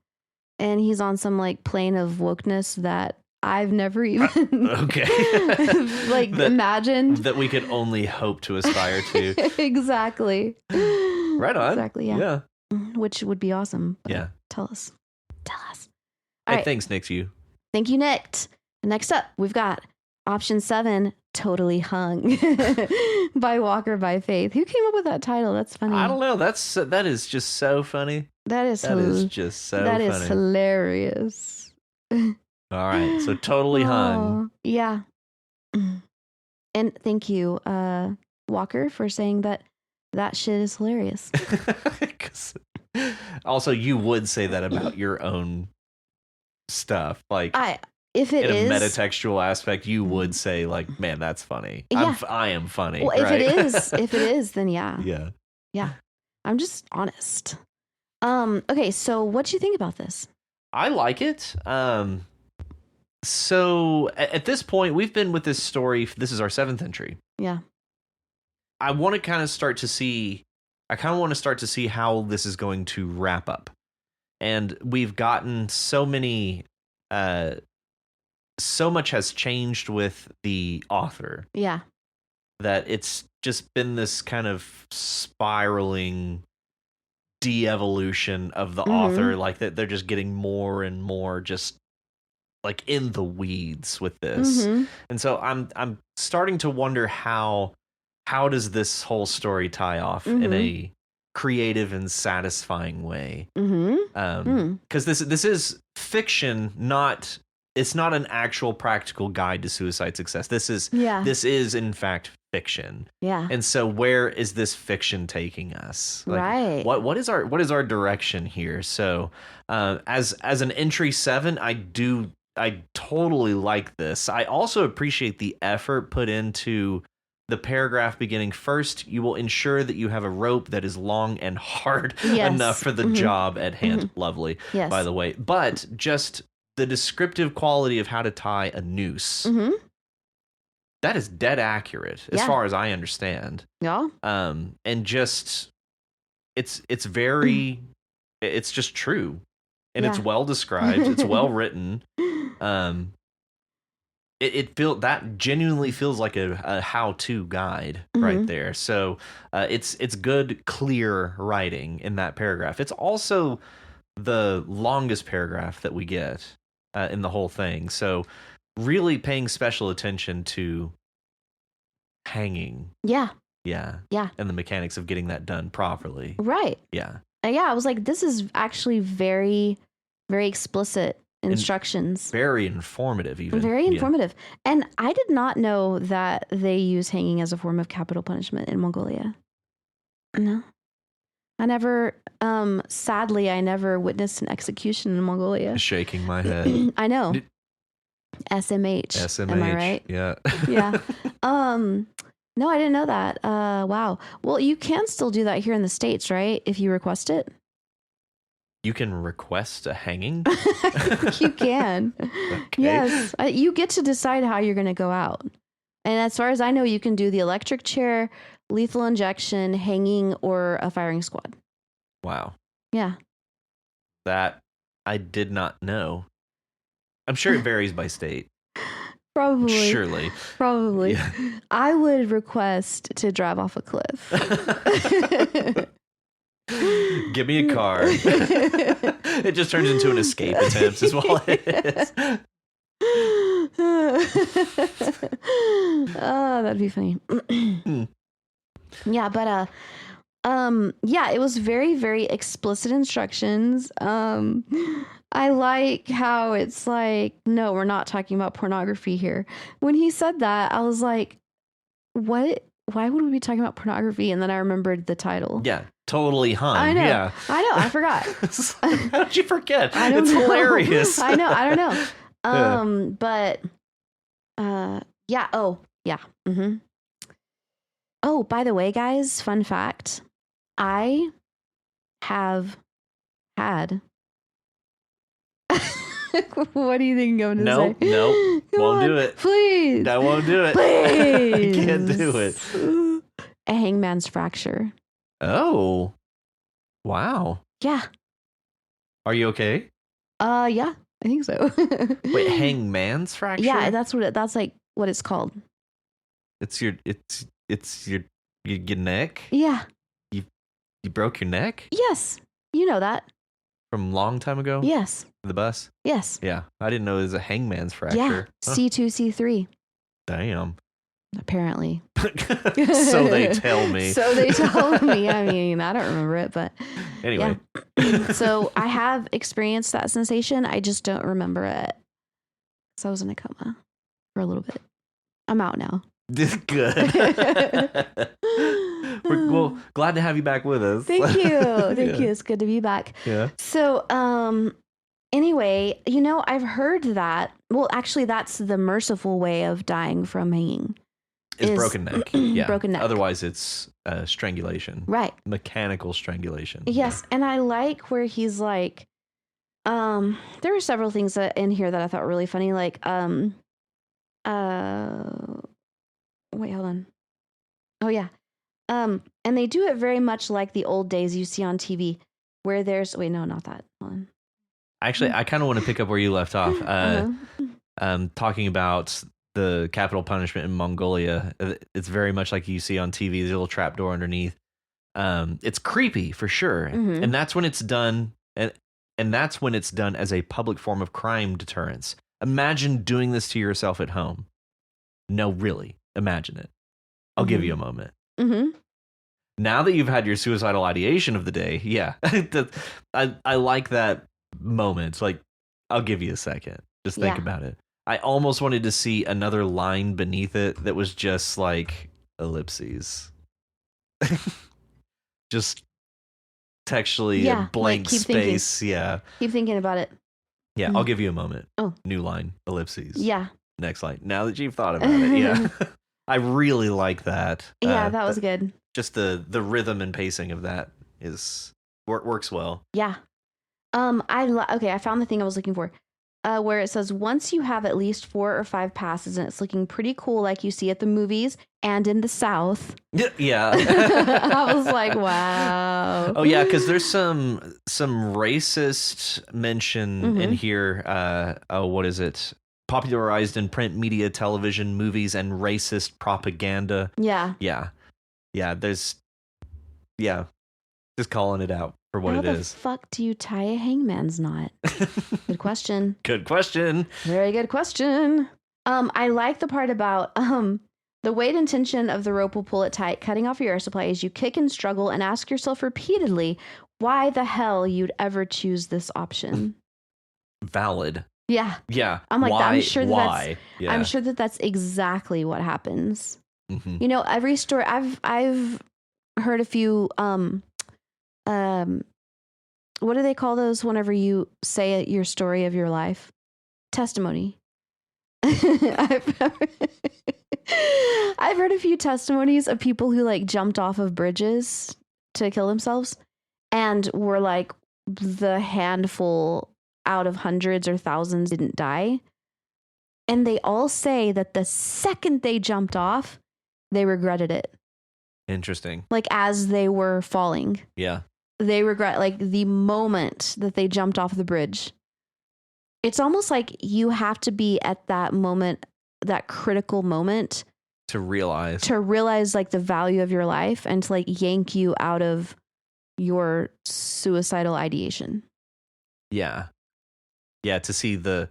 and he's on some like plane of wokeness that I've never even Okay. imagined. That we could only hope to aspire to. Exactly. Right on. Exactly, yeah. Which would be awesome. Yeah. Tell us. All Hey, right. thanks, Nick, to you. Thank you, Nick. Next up, we've got option 7, Totally Hung by Walker by Faith. Who came up with that title? That's funny. I don't know. That is just so funny. That is just so funny. That is hilarious. All right. So Totally Hung. Yeah. And thank you, Walker, for saying that shit is hilarious. Also, you would say that about your own stuff. Like, if it is in a metatextual aspect, you would say, like, man, that's funny. Yeah. I am funny. Well, right? if it is, then yeah. Yeah. Yeah. I'm just honest. Okay, so what do you think about this? I like it. So at this point, we've been with this story. This is our 7th entry. Yeah. I want to kind of start to see how this is going to wrap up. And we've gotten so many, so much has changed with the author. Yeah. That it's just been this kind of spiraling de-evolution of the author. Like that they're just getting more and more just like in the weeds with this. And so I'm starting to wonder how does this whole story tie off in a creative and satisfying way? Because this is fiction, it's not an actual practical guide to suicide success. This is in fact fiction. Yeah. And so where is this fiction taking us? Like, right. What is our direction here? So as an entry 7, I totally like this. I also appreciate the effort put into the paragraph beginning. First, you will ensure that you have a rope that is long and hard enough for the job at hand. Lovely, by the way. But just the descriptive quality of how to tie a noose. That is dead accurate as far as I understand. Yeah. And just it's very it's just true. And it's well described. It's well written. That genuinely feels like a how-to guide right there. So it's good, clear writing in that paragraph. It's also the longest paragraph that we get in the whole thing. So really paying special attention to hanging. Yeah. And the mechanics of getting that done properly. Right. Yeah. I was like, this is actually very, very explicit instructions. And very informative, even. Very informative. And I did not know that they use hanging as a form of capital punishment in Mongolia. No. I never, sadly, I never witnessed an execution in Mongolia. Shaking my head. I know. SMH. Am I right? Yeah. Yeah. No, I didn't know that. Wow. Well, you can still do that here in the States, right? If you request it. You can request a hanging? You can. Okay. Yes. You get to decide how you're going to go out. And as far as I know, you can do the electric chair, lethal injection, hanging, or a firing squad. Wow. Yeah. That I did not know. I'm sure it varies by state. Probably. Surely. Probably. Yeah. I would request to drive off a cliff. Give me a car. It just turns into an escape attempt is all it is. Oh, that'd be funny. Yeah, but yeah, it was very, very explicit instructions. I like how it's like, no, we're not talking about pornography here. When he said that, I was like, what? Why would we be talking about pornography? And then I remembered the title. Yeah, totally hung. I know. Yeah. I know. I forgot. How did you forget? I don't it's know. Hilarious. I know. I don't know. But yeah. Oh, yeah. Oh, by the way, guys, fun fact. I have had. What do you think I'm going to Nope, say? nope. Come Won't on, do it. Please. I won't do it. Please. I can't do it. A hangman's fracture. Oh. Wow. Yeah. Are you okay? Yeah, I think so. Wait, hangman's fracture? Yeah, that's like what it's called. It's your neck? Yeah. You broke your neck? Yes. You know that. From a long time ago? Yes. The bus? Yes. Yeah. I didn't know it was a hangman's fracture. Yeah. C2, C3. Damn. Apparently. So they tell me. So they told me. I mean, I don't remember it, but anyway. Yeah. So I have experienced that sensation. I just don't remember it. So I was in a coma for a little bit. I'm out now. Good. Well, glad to have you back with us. Thank you. Thank you. It's good to be back. Yeah. So, anyway, I've heard that. Well, actually, that's the merciful way of dying from hanging. Is broken neck. Yeah. Broken neck. Otherwise, it's strangulation. Right. Mechanical strangulation. Yes. And I like where he's like, there were several things in here that I thought were really funny. Like, wait, hold on. Oh, yeah. And they do it very much like the old days you see on TV where there's, wait, no, not that. Hold on. Actually, I kind of want to pick up where you left off. Talking about the capital punishment in Mongolia. It's very much like you see on TV, the little trapdoor underneath. It's creepy for sure. Mm-hmm. And that's when it's done. And that's when it's done as a public form of crime deterrence. Imagine doing this to yourself at home. No, really. Imagine it. I'll give you a moment. Mm-hmm. Now that you've had your suicidal ideation of the day, yeah. I like that moment. Like, I'll give you a second. Just think about it. I almost wanted to see another line beneath it that was just like ellipses. Just textually a blank space. Thinking. Yeah. Keep thinking about it. Yeah, I'll give you a moment. Oh. New line, ellipses. Yeah. Next line. Now that you've thought about it, yeah. I really like that. Yeah, that was good. Just the rhythm and pacing of that works well. Yeah. I found the thing I was looking for. Where it says, once you have at least 4 or 5 passes and it's looking pretty cool like you see at the movies and in the South. Yeah. I was like, wow. Oh, yeah, because there's some racist mention in here. What is it? Popularized in print media, television, movies, and racist propaganda. Yeah. Yeah. Yeah, just calling it out for what it is. How the fuck do you tie a hangman's knot? Good question. Good question. Very good question. I like the part about the weight and tension of the rope will pull it tight, cutting off your air supply as you kick and struggle and ask yourself repeatedly why the hell you'd ever choose this option. Valid. Yeah. Yeah. I'm like, why, I'm sure I'm sure that's exactly what happens. Mm-hmm. Every story I've heard a few what do they call those whenever you say your story of your life? Testimony. I've heard a few testimonies of people who like jumped off of bridges to kill themselves and were like the handful out of hundreds or thousands didn't die. And they all say that the second they jumped off, they regretted it. Interesting. Like as they were falling. Yeah. They regret like the moment that they jumped off the bridge. It's almost like you have to be at that moment, that critical moment to realize like the value of your life and to like yank you out of your suicidal ideation. Yeah. Yeah. To see the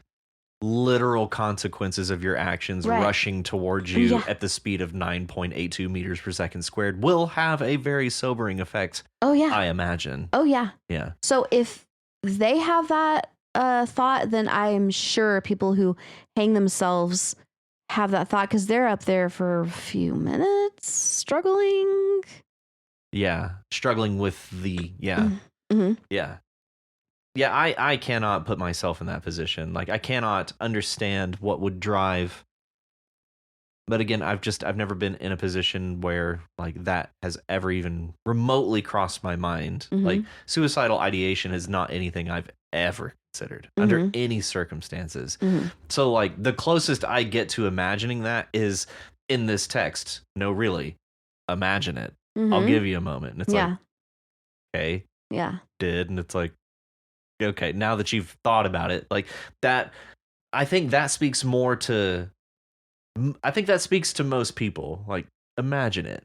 literal consequences of your actions rushing towards you at the speed of 9.82 meters per second squared will have a very sobering effect. Oh, yeah. I imagine. Oh, yeah. Yeah. So if they have that thought, then I am sure people who hang themselves have that thought because they're up there for a few minutes struggling. Yeah. Struggling with the, yeah. Mm-hmm. Yeah. Yeah, I cannot put myself in that position. Like, I cannot understand what would drive But again, I've never been in a position where like that has ever even remotely crossed my mind. Like suicidal ideation is not anything I've ever considered under any circumstances. So like the closest I get to imagining that is in this text. No, really, imagine it. I'll give you a moment. And it's like, okay, did, and it's like, okay, now that you've thought about it, like that, I think that speaks more to. I think that speaks to most people. Like, imagine it.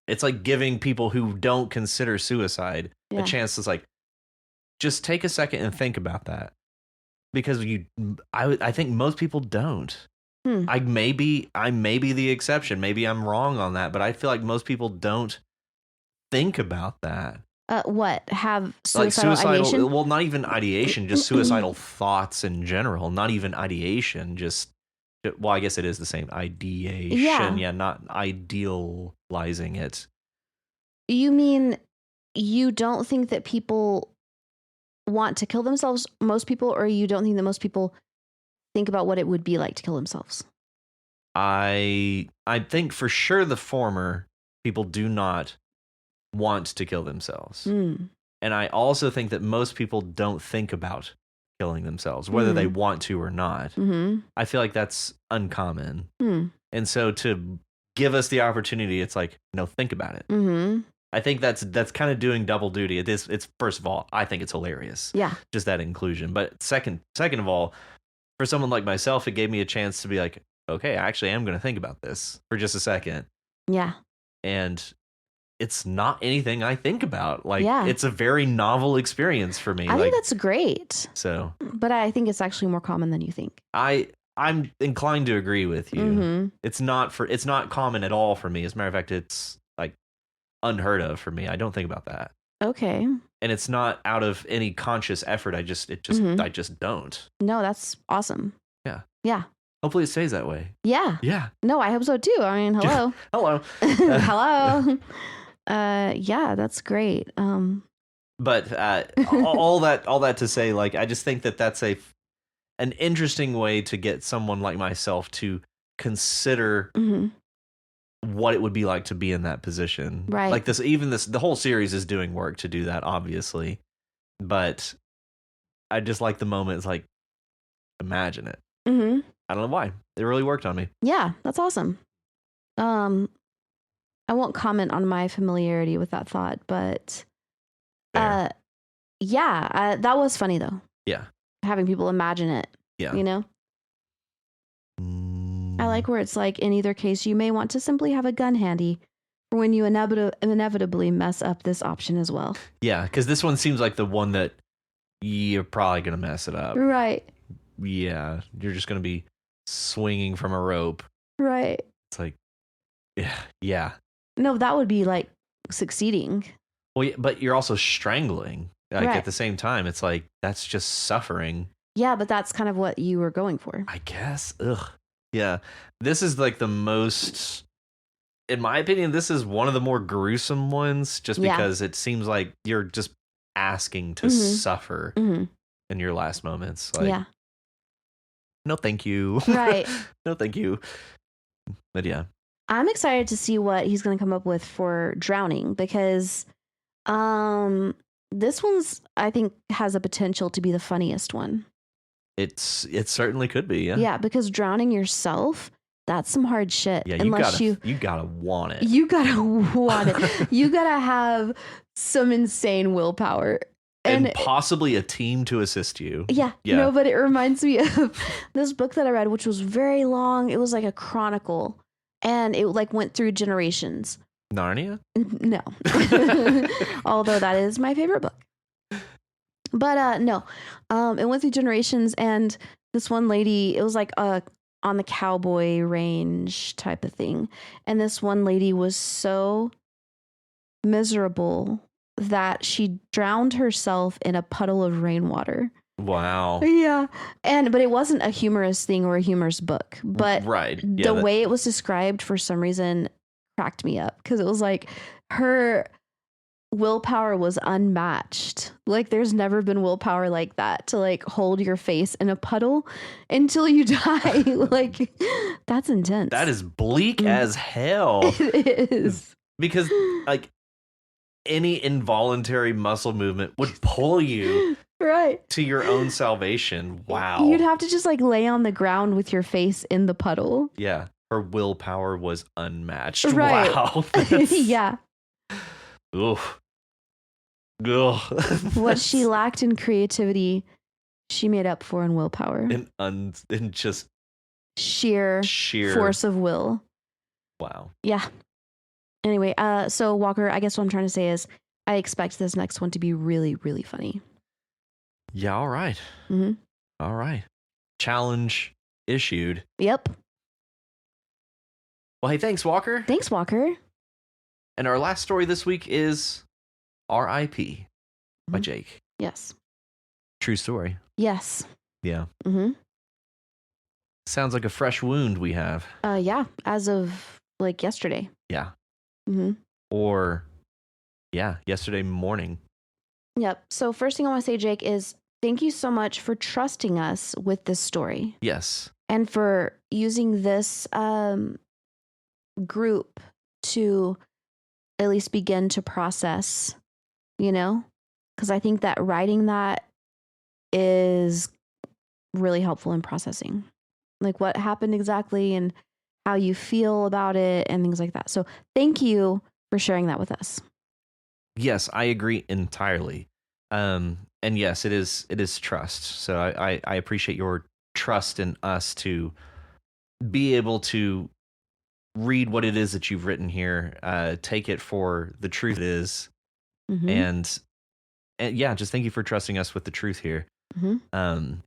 It's like giving people who don't consider suicide a chance to like, just take a second and think about that. Because I think most people don't. I may be the exception. Maybe I'm wrong on that, but I feel like most people don't think about that. What? Have suicidal ideation? Well, not even ideation, just suicidal thoughts in general. Not even ideation, just. Well, I guess it is the same ideation. Yeah, not idealizing it. You mean you don't think that people want to kill themselves, most people, or you don't think that most people think about what it would be like to kill themselves? I think for sure the former, people do not want to kill themselves. And I also think that most people don't think about killing themselves, whether they want to or not. I feel like that's uncommon. And so to give us the opportunity, it's like, no, think about it. I think that's kind of doing double duty. It's first of all, I think it's hilarious. Yeah. Just that inclusion. But second of all, for someone like myself, it gave me a chance to be like, okay, I actually am going to think about this for just a second. Yeah. And it's not anything I think about. Like, it's a very novel experience for me. I think that's great. So, but I think it's actually more common than you think. I'm inclined to agree with you. It's not common at all for me. As a matter of fact, it's like unheard of for me. I don't think about that. Okay. And it's not out of any conscious effort. I just don't. No, that's awesome. Yeah. Yeah. Hopefully it stays that way. Yeah. Yeah. No, I hope so too. I mean, hello. Hello. Hello. Yeah, that's great. But all that to say, like, I just think that that's an interesting way to get someone like myself to consider what it would be like to be in that position. Right. Like the whole series is doing work to do that, obviously. But I just like the moment. It's like, imagine it. I don't know why. It really worked on me. Yeah, that's awesome. I won't comment on my familiarity with that thought, but that was funny though. Yeah. Having people imagine it. Yeah. You know? I like where it's like, in either case, you may want to simply have a gun handy for when you inevitably mess up this option as well. Yeah, because this one seems like the one that you're probably going to mess it up. Right. Yeah. You're just going to be swinging from a rope. Right. It's like, yeah. No, that would be like succeeding. Well, yeah, but you're also strangling. Like at the same time, it's like, that's just suffering. Yeah, but that's kind of what you were going for. I guess. Ugh. Yeah. This is like the most, in my opinion, this is one of the more gruesome ones, just because it seems like you're just asking to suffer in your last moments. Like, no, thank you. Right. No, thank you. But yeah. I'm excited to see what he's going to come up with for drowning, because this one's, I think, has a potential to be the funniest one. It certainly could be, yeah. Yeah, because drowning yourself, that's some hard shit. Yeah, you gotta want it. You gotta want it. You gotta have some insane willpower. And possibly a team to assist you. Yeah. No, but it reminds me of this book that I read, which was very long. It was like a chronicle, and it like went through generations. Narnia? No. Although that is my favorite book. But no, it went through generations, and this one lady, it was like on the cowboy range type of thing. And this one lady was so miserable that she drowned herself in a puddle of rainwater. Wow. Yeah. But it wasn't a humorous thing or a humorous book. But the way it was described, for some reason, cracked me up, because it was like her willpower was unmatched. Like there's never been willpower like that to like hold your face in a puddle until you die. Like that's intense. That is bleak as hell. It is. Because like any involuntary muscle movement would pull you right to your own salvation. Wow. You'd have to just like lay on the ground with your face in the puddle. Yeah. Her willpower was unmatched. Right. Wow. Yeah. Oof. Ugh. What she lacked in creativity, she made up for in willpower. In just sheer force of will. Wow. Yeah. Anyway, so Walker, I guess what I'm trying to say is I expect this next one to be really, really funny. Yeah, all right. Mm-hmm. All right. Challenge issued. Yep. Well, hey, thanks, Walker. Thanks, Walker. And our last story this week is R.I.P. by Jake. Yes. True story. Yes. Yeah. Mm-hmm. Sounds like a fresh wound we have. Yeah, as of like yesterday. Yeah. Mm-hmm. Or, yeah, yesterday morning. Yep. So first thing I want to say, Jake, is thank you so much for trusting us with this story. Yes. And for using this group to at least begin to process, you know? Because I think that writing that is really helpful in processing. Like what happened exactly and how you feel about it and things like that. So thank you for sharing that with us. Yes, I agree entirely. And yes, it is trust. So I appreciate your trust in us to be able to read what it is that you've written here, take it for the truth it is, and yeah, just thank you for trusting us with the truth here.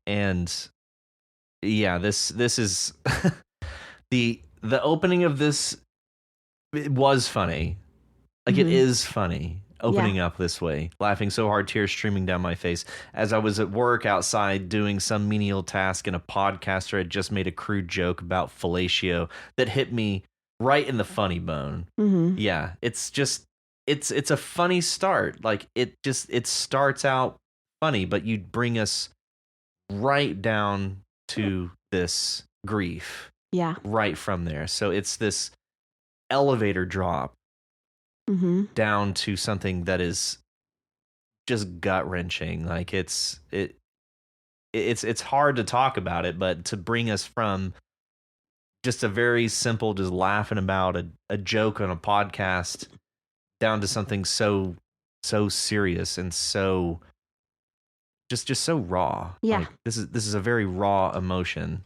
And yeah, this is the opening of this. It was funny, like it is funny opening up this way, laughing so hard, tears streaming down my face as I was at work outside doing some menial task, and a podcaster had just made a crude joke about fellatio that hit me right in the funny bone. Yeah, it's just it's a funny start. Like it starts out funny, but you bring us right down to this grief. Yeah. Right from there. So it's this elevator drop down to something that is just gut wrenching. Like it's hard to talk about it, but to bring us from just a very simple, just laughing about a joke on a podcast down to something so serious and so just so raw. Yeah. Like, this is a very raw emotion.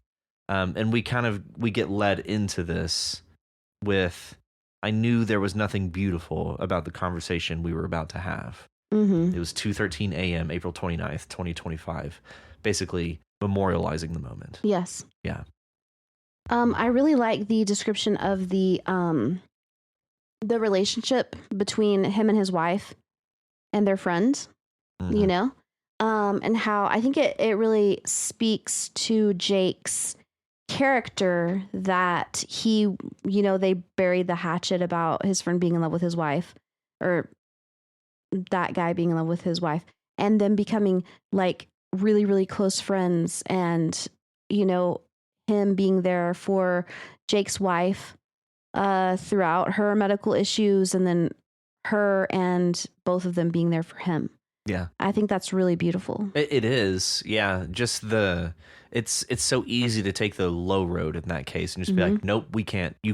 And we get led into this with, I knew there was nothing beautiful about the conversation we were about to have. It was 2:13 a.m., April 29th, 2025, basically memorializing the moment. Yes. Yeah. I really like the description of the relationship between him and his wife and their friend, you know, and how I think it really speaks to Jake's character that he, you know, they buried the hatchet about his friend being in love with his wife, or that guy being in love with his wife, and them becoming like really, really close friends, and, you know, him being there for Jake's wife throughout her medical issues, and then her and both of them being there for him. Yeah. I think that's really beautiful. It is. Yeah. Just it's so easy to take the low road in that case and just be like, nope, you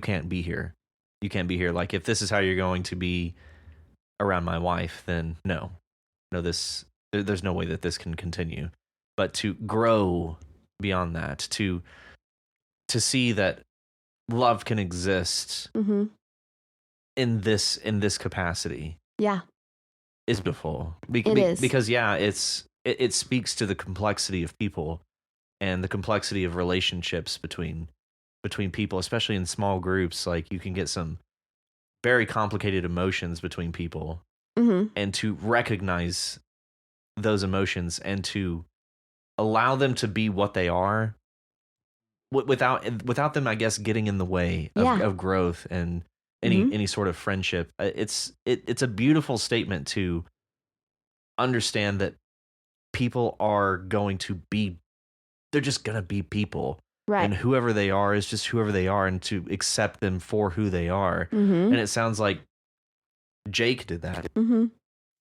can't be here. You can't be here. Like, if this is how you're going to be around my wife, then no, there's no way that this can continue. But to grow beyond that, to see that love can exist in this capacity, yeah, is beautiful. It is. Because yeah, it speaks to the complexity of people and the complexity of relationships between people, especially in small groups. Like, you can get some very complicated emotions between people, and to recognize those emotions and to allow them to be what they are, without them, I guess, getting in the way of growth and any sort of friendship. It's a beautiful statement to understand that people are going to be, they're just going to be people. Right. And whoever they are is just whoever they are, and to accept them for who they are. Mm-hmm. And it sounds like Jake did that. Mm-hmm.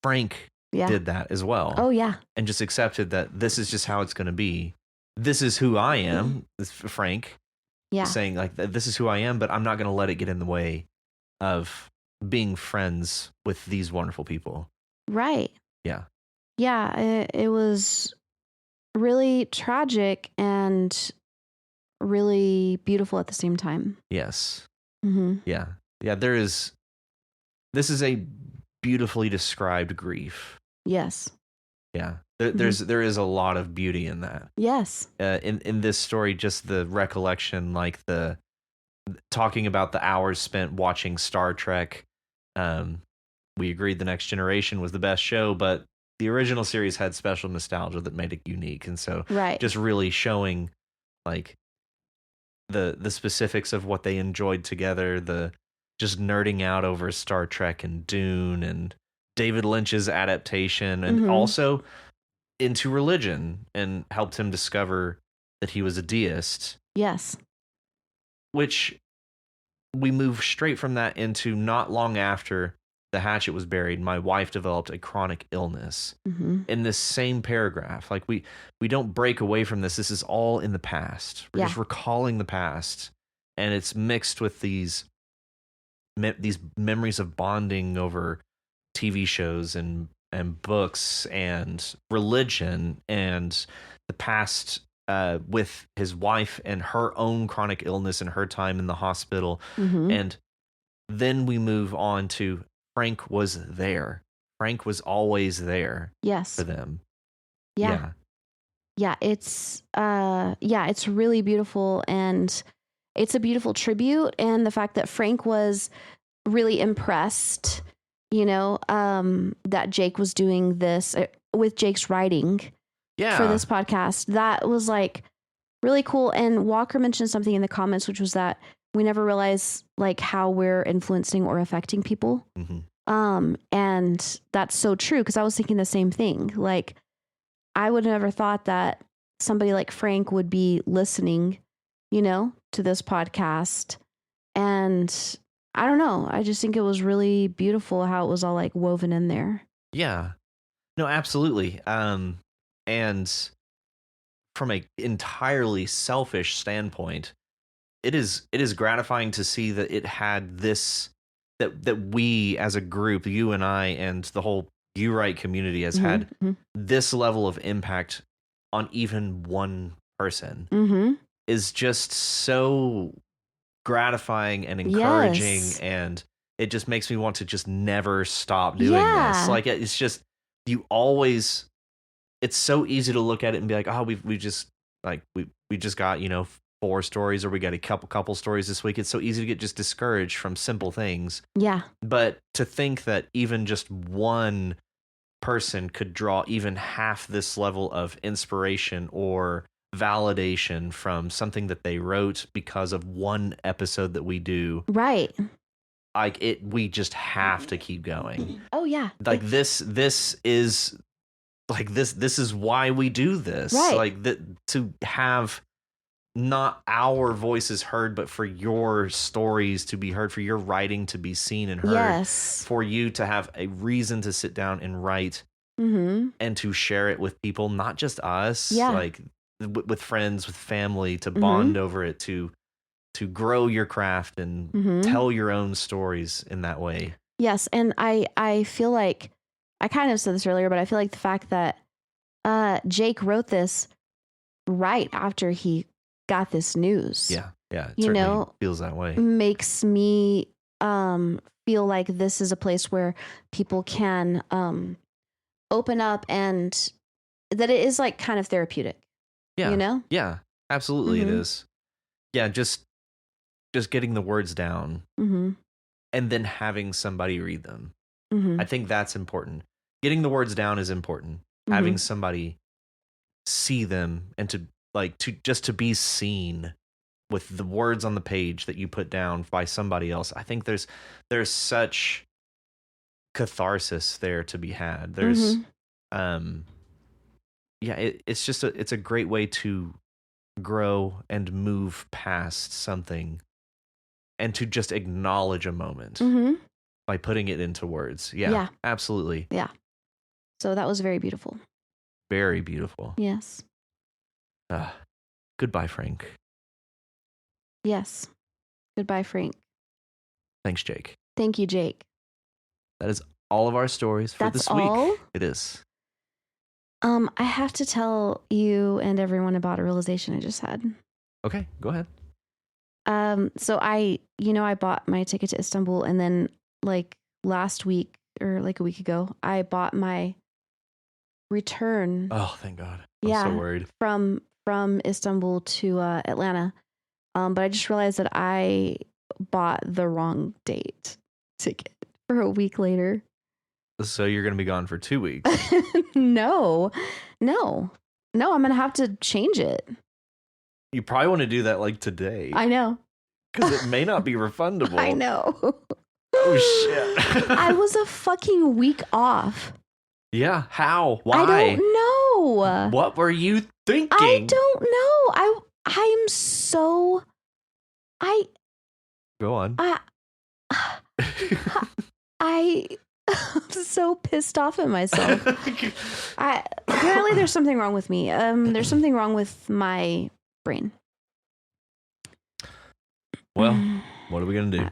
Frank Yeah. did that as well. Oh, yeah. And just accepted that this is just how it's going to be. This is who I am, this Frank. Yeah. Saying like, this is who I am, but I'm not going to let it get in the way of being friends with these wonderful people. Right. Yeah. Yeah. It was really tragic and really beautiful at the same time. Yes. Mm-hmm. Yeah. Yeah. This is a beautifully described grief. Yes. Yeah. There is a lot of beauty in that. Yes. In this story, just the recollection, like the talking about the hours spent watching Star Trek. We agreed The Next Generation was the best show, but the original series had special nostalgia that made it unique. And so just really showing like the specifics of what they enjoyed together, the just nerding out over Star Trek and Dune and David Lynch's adaptation, and also into religion, and helped him discover that he was a deist. Yes. Which we move straight from that into, not long after the hatchet was buried, my wife developed a chronic illness. In this same paragraph, like we don't break away from this. This is all in the past. We're just recalling the past, and it's mixed with these memories of bonding over TV shows and books and religion, and the past with his wife and her own chronic illness and her time in the hospital. And then we move on to Frank was there. Frank was always there. Yes. For them. Yeah. It's it's really beautiful, and it's a beautiful tribute. And the fact that Frank was really impressed, that Jake was doing this with Jake's writing for this podcast, that was like really cool. And Walker mentioned something in the comments, which was that we never realize like how we're influencing or affecting people. And that's so true, because I was thinking the same thing. Like, I would have never thought that somebody like Frank would be listening, to this podcast. And I don't know. I just think it was really beautiful how it was all like woven in there. Yeah. No, absolutely. And from a entirely selfish standpoint, it is gratifying to see that it had this, that we as a group, you and I and the whole You Right community has had this level of impact on even one person is just so gratifying and encouraging. And it just makes me want to just never stop doing this. Like, it's just, you always, it's so easy to look at it and be like, oh, we just like, we just got, 4 stories, or we got a couple stories this week. It's so easy to get just discouraged from simple things. Yeah. But to think that even just one person could draw even half this level of inspiration or validation from something that they wrote because of one episode that we do. Right. Like, we just have to keep going. Oh yeah. Like, this is like, this is why we do this. Right. Like, to have not our voices heard, but for your stories to be heard, for your writing to be seen and heard, for you to have a reason to sit down and write and to share it with people, not just us, like with friends, with family, to bond over it, to grow your craft and tell your own stories in that way. Yes. And I feel like, I kind of said this earlier, but I feel like the fact that Jake wrote this right after he got this news. Yeah. It certainly feels that way. Makes me feel like this is a place where people can open up, and that it is like kind of therapeutic. Yeah. Yeah, absolutely it is. Yeah, just getting the words down and then having somebody read them. I think that's important. Getting the words down is important. Having somebody see them and to be seen with the words on the page that you put down by somebody else. I think there's such catharsis there to be had. There's it's just it's a great way to grow and move past something and to just acknowledge a moment by putting it into words. Yeah, absolutely. Yeah. So that was very beautiful. Very beautiful. Yes. Goodbye, Frank. Yes. Goodbye, Frank. Thanks, Jake. Thank you, Jake. That is all of our stories for this week. All? It is. I have to tell you and everyone about a realization I just had. Okay, go ahead. So I bought my ticket to Istanbul, and then like last week or like a week ago, I bought my return. Oh, thank God. I'm so worried. From Istanbul to Atlanta. But I just realized that I bought the wrong date ticket for a week later. So you're going to be gone for 2 weeks. No, I'm going to have to change it. You probably want to do that like today. I know. Because it may not be refundable. I know. Oh, shit. I was a fucking week off. Yeah. How? Why? I don't know. What were you thinking? I don't know. I'm so... Go on. I'm so pissed off at myself. Apparently there's something wrong with me. There's something wrong with my brain. Well, what are we gonna do?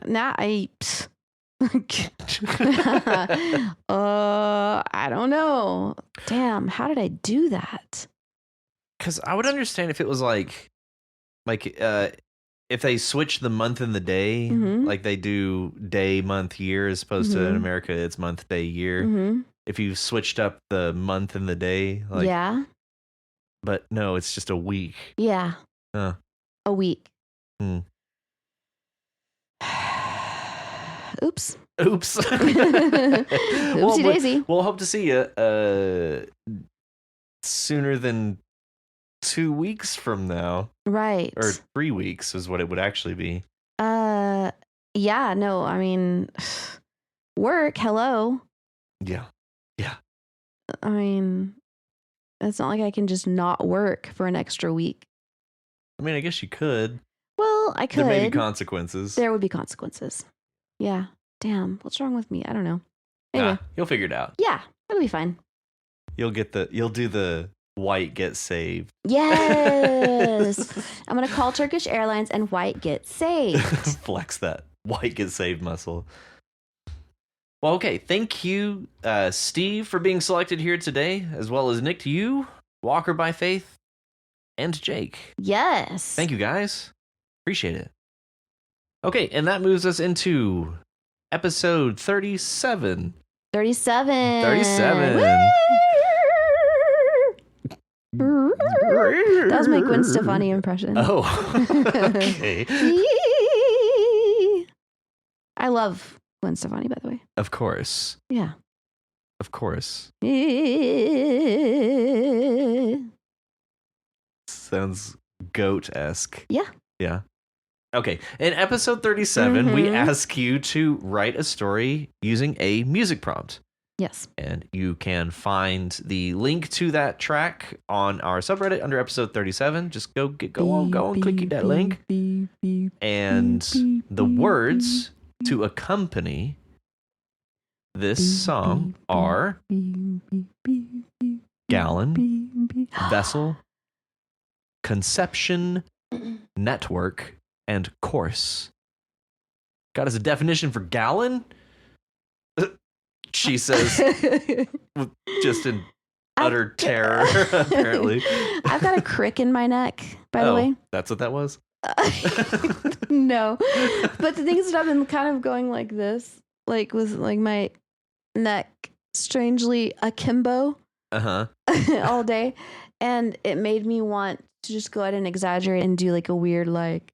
I don't know. Damn, how did I do that? Because I would understand if it was like if they switch the month and the day, like they do day, month, year, as opposed to in America, it's month, day, year. If you switched up the month and the day, like, yeah. But no, it's just a week. Yeah. A week. Oops. Oopsie daisy. We'll hope to see you sooner than 2 weeks from now. Right. Or 3 weeks is what it would actually be. Yeah, no, I mean, work, hello. Yeah. I mean, it's not like I can just not work for an extra week. I mean, I guess you could. Well, I could. There may be consequences. There would be consequences. Yeah. Damn. What's wrong with me? I don't know. Anyway. You'll figure it out. Yeah. It'll be fine. You'll do the white get saved. Yes. I'm going to call Turkish Airlines and white get saved. Flex that white get saved muscle. Well, okay. Thank you, Steve, for being selected here today, as well as Nick, to you, Walker by Faith, and Jake. Yes. Thank you, guys. Appreciate it. Okay, and that moves us into episode 37. 37. 37. That was my Gwen Stefani impression. Oh, okay. I love Gwen Stefani, by the way. Of course. Yeah. Of course. Sounds goat-esque. Yeah. Yeah. Okay. In episode 37, we ask you to write a story using a music prompt. Yes. And you can find the link to that track on our subreddit under episode 37. Just go on, click that link. And the words to accompany this song are gallon, vessel, conception, network, and course. Got us a definition for gallon? She says, with just in utter terror, apparently. I've got a crick in my neck, by the way. That's what that was? No. But the thing is that I've been kind of going like this, like with like my neck strangely akimbo all day. And it made me want to just go ahead and exaggerate and do like a weird like.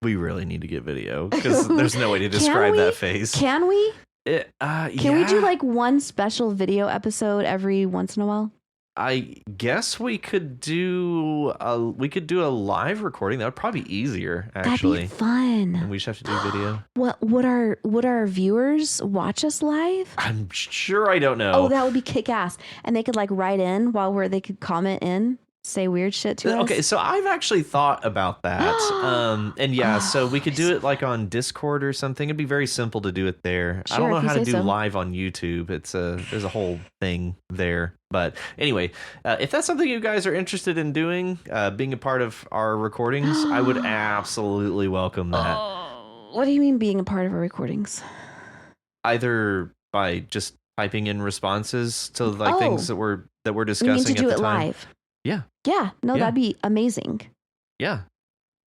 We really need to get video because there's no way to describe that face. Can we? Can we do like one special video episode every once in a while? I guess we could do a live recording. That would probably be easier, actually. That'd be fun. And we just have to do video. What would our viewers watch us live? I'm sure I don't know. Oh, that would be kick ass. And they could like write in they could comment in, say weird shit to us. Okay, so I've actually thought about that. And yeah, so we could do it like on Discord or something. It'd be very simple to do it there. I don't Sure, know if you how to say do so. live on YouTube. There's a whole thing there. But anyway, if that's something you guys are interested in doing, being a part of our recordings, I would absolutely welcome that. What do you mean being a part of our recordings? Either by just typing in responses to like things that we're We discussing need to at do the it time. live. Yeah. Yeah. No, Yeah. that'd be amazing. Yeah.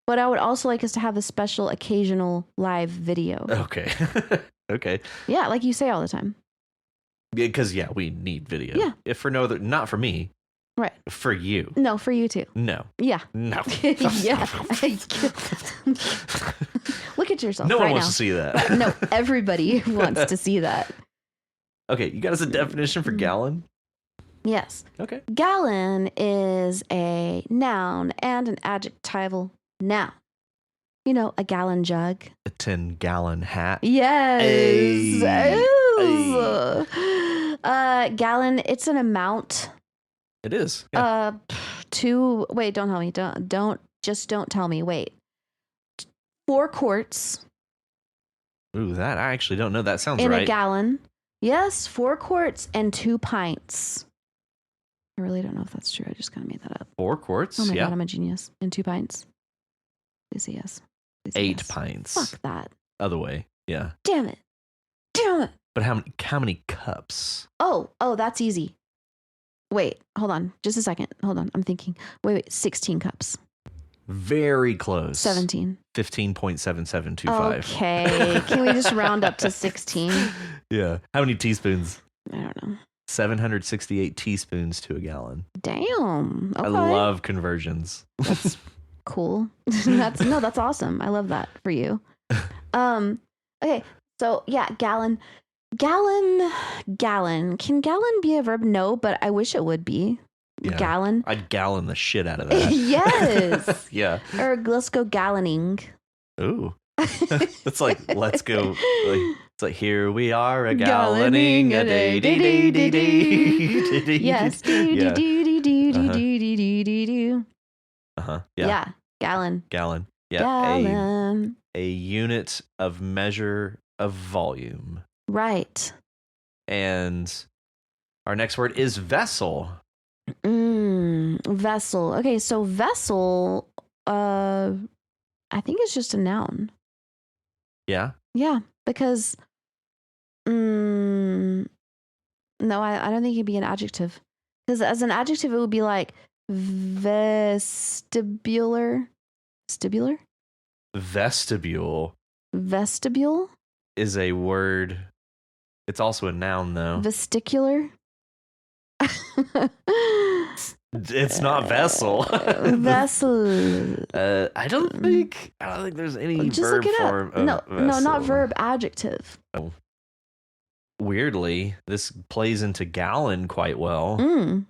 But I would also like us to have a special occasional live video. Okay. Okay. Yeah, like you say all the time. Because we need video. Yeah. If for no other, not for me, Right. for you. No, for you too. No. Yeah. No. Yeah. Look at yourself No right one wants now. to see that. No, everybody wants to see that. Okay, you got us a definition for gallon? Yes. Okay. Gallon is a noun and an adjectival noun. You know, a gallon jug. A 10-gallon hat. Yes. Hey. Gallon, it's an amount. It is. Yeah. Wait, don't tell me. Don't tell me. Wait. 4 quarts Ooh, that I actually don't know. That sounds in right. a gallon. Yes, 4 quarts and 2 pints. I really don't know if that's true. I just kind of made that up. 4 quarts. Oh my yeah. God, I'm a genius. And 2 pints. Please say yes. Please say 8 yes. pints. Fuck that. Other way. Yeah. Damn it. But how many cups? Oh, that's easy. Wait, hold on. Just a second. Hold on. I'm thinking. Wait. 16 cups. Very close. 17. 15.7725. Okay. Can we just round up to 16? Yeah. How many teaspoons? I don't know. 768 teaspoons to a gallon. Damn. Okay. I love conversions. That's cool. That's awesome. I love that for you. Okay. So yeah, gallon. Can gallon be a verb? No, but I wish it would be. Yeah. Gallon. I'd gallon the shit out of that. Yes. Yeah. Or let's go galloning. Ooh. It's like, let's go. It's like, here we are a galloning a day. Yes. Yeah. Do. Uh-huh. Yeah. Gallon. Gallon. Yeah. Gallon. A unit of measure of volume. Right. And our next word is vessel. Vessel. Okay, so vessel, I think it's just a noun. Yeah. Yeah, because, no, I don't think it'd be an adjective. Because as an adjective, it would be like vestibular. Vestibule Vestibule is a word. It's also a noun, though. Vesticular. It's not vessel. Vessel. I don't think there's any Just verb look it form up. of No, vessel. not verb. Adjective. Weirdly, this plays into gallon quite well.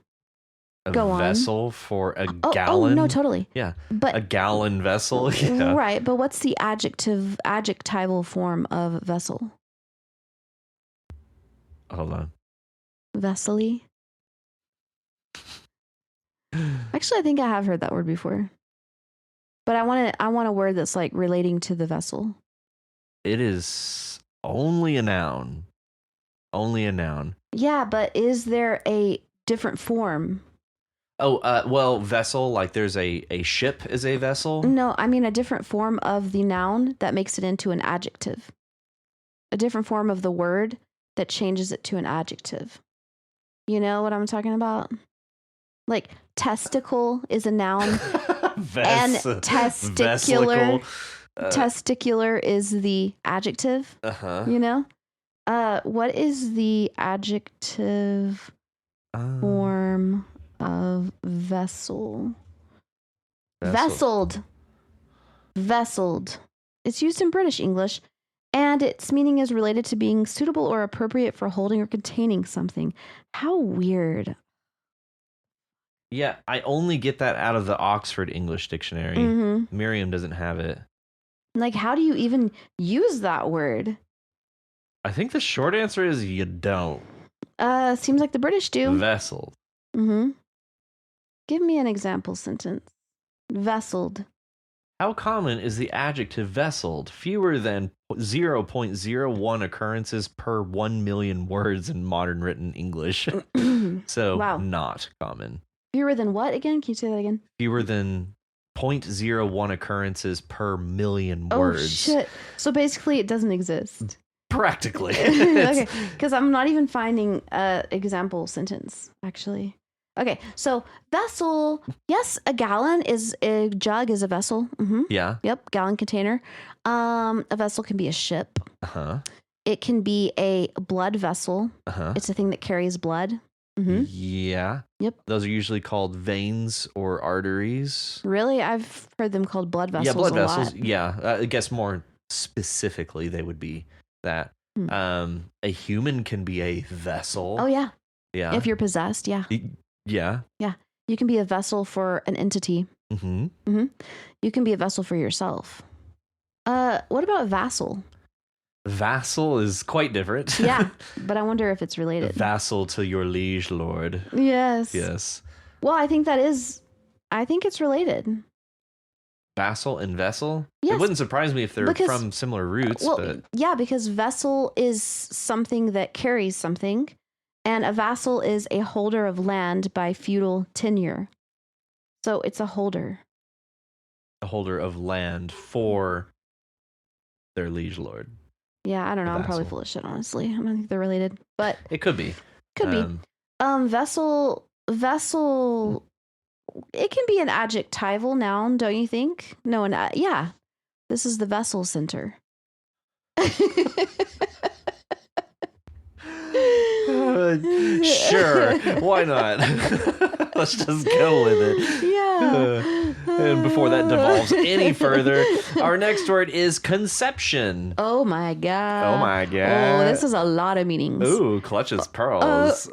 A Go on. vessel for a Oh, gallon. no, totally. Yeah, But a gallon vessel. Yeah. right, but what's the adjectival form of vessel? Hold on. Vessely. Actually, I think I have heard that word before. But I want a word that's like relating to the vessel. It is only a noun. Only a noun. Yeah, but is there a different form? Oh, well, vessel, like there's a ship is a vessel. No, I mean a different form of the noun that makes it into an adjective. A different form of the word that changes it to an adjective. You know what I'm talking about? Like testicle is a noun and testicular testicular is the adjective. Uh-huh. You know? What is the adjective form of vessel? Vesseled. It's used in British English, and its meaning is related to being suitable or appropriate for holding or containing something. How weird. Yeah, I only get that out of the Oxford English Dictionary. Mm-hmm. Merriam doesn't have it. Like, how do you even use that word? I think the short answer is you don't. Seems like the British do. Vessel. Mm-hmm. Give me an example sentence. Vesseled. How common is the adjective vesseled? Fewer than 0.01 occurrences per 1 million words in modern written English. So, Wow. not common. Fewer than what again? Can you say that again? Fewer than 0.01 occurrences per million Oh, words. shit. So basically, it doesn't exist. Practically. Okay, because I'm not even finding a example sentence, actually. Okay, so vessel. Yes, a gallon is a jug is a vessel. Mm-hmm. Yeah. Yep, gallon container. A vessel can be a ship. Uh-huh. It can be a blood vessel. Uh-huh. It's a thing that carries blood. Mm-hmm. Yeah. Yep. Those are usually called veins or arteries. Really, I've heard them called blood vessels. Yeah, blood a vessels. lot. Yeah. I guess more specifically, they would be that. A human can be a vessel. Oh yeah. Yeah. If you're possessed, yeah. Yeah. Yeah. You can be a vessel for an entity. Mm-hmm. Mm-hmm. You can be a vessel for yourself. What about vassal? Vassal is quite different. Yeah, but I wonder if it's related. Vassal to your liege lord. Yes. Yes. Well, I think it's related. Vassal and vessel? Yes. It wouldn't surprise me if they're from similar roots. Well, but yeah, because vessel is something that carries something, and a vassal is a holder of land by feudal tenure. So it's a holder. a holder of land for their liege lord. Yeah, I don't know. I'm probably Vassal. full of shit, honestly. I don't think they're related, but It could be. could be. Vessel. It can be an adjectival noun, don't you think? No, yeah. This is the vessel center. Sure, why not? Let's just go with it. Yeah. And before that devolves any further, our next word is conception. Oh my god. Oh my god. Oh, this is a lot of meanings. Ooh, clutches pearls.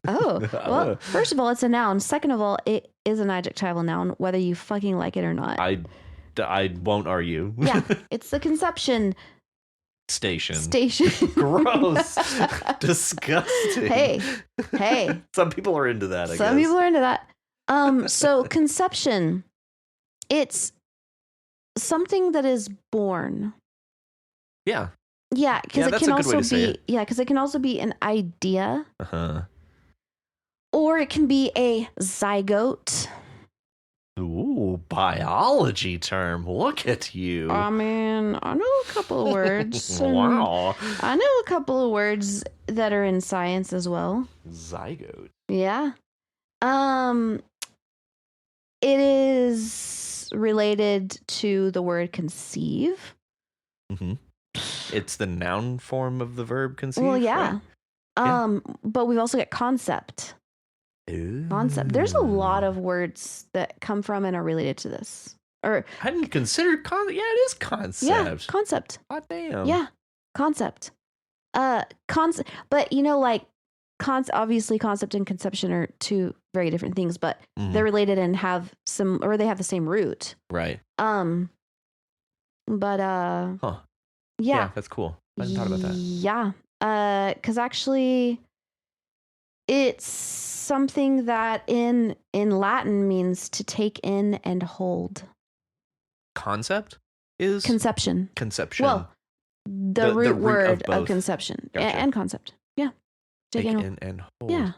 Oh, well, first of all, it's a noun. Second of all, it is an adjectival noun, whether you fucking like it or not. I won't argue. Yeah, it's the conception Station. Gross. Disgusting. Hey. Some people are into that, I guess. Some people are into that. So conception, it's something that is born. Yeah. Yeah, because it that's can a good way also to say be it. because it can also be an idea, Uh-huh. or it can be a zygote. Ooh, biology term. Look at you. I mean, I know a couple of words. Wow. I know a couple of words that are in science as well. Zygote. Yeah. It is related to the word conceive. Mm-hmm. It's the noun form of the verb conceive. Well, yeah. Right? But we've also got concept. Ooh. Concept. There's a lot of words that come from and are related to this. Or I hadn't considered concept. Yeah, it is concept. yeah, concept. God damn. Yeah, concept. Concept. But like obviously concept and conception are two very different things, but they're related and have they have the same root. Right. But Yeah, that's cool. I hadn't thought about that. Yeah. Because actually, it's something that in Latin means to take in and hold. Concept is Conception. conception. Well, the root word of of conception Gotcha. and concept. Yeah. take in in and hold. Yeah.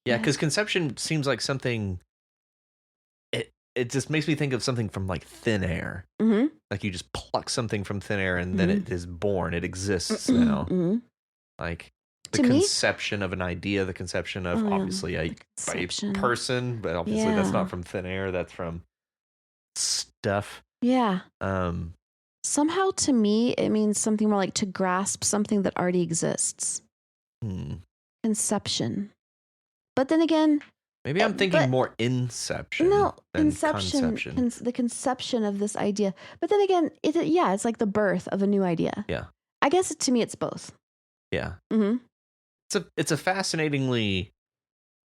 Yeah, because conception seems like something. It just makes me think of something from like thin air. Mm-hmm. Like you just pluck something from thin air and then it is born. It exists now. Mm-hmm. Like the To me- conception of an idea, the conception of obviously a Conception. person, but obviously that's Yeah. not from thin air. That's from stuff. Yeah. Um, Somehow to me, it means something more like to grasp something that already exists. Conception. But then again, maybe I'm thinking but- more inception. no, than conception. conception. The conception of this idea. But then again, it's like the birth of a new idea. Yeah. I guess to me, it's both. Yeah. Mm-hmm. It's a fascinatingly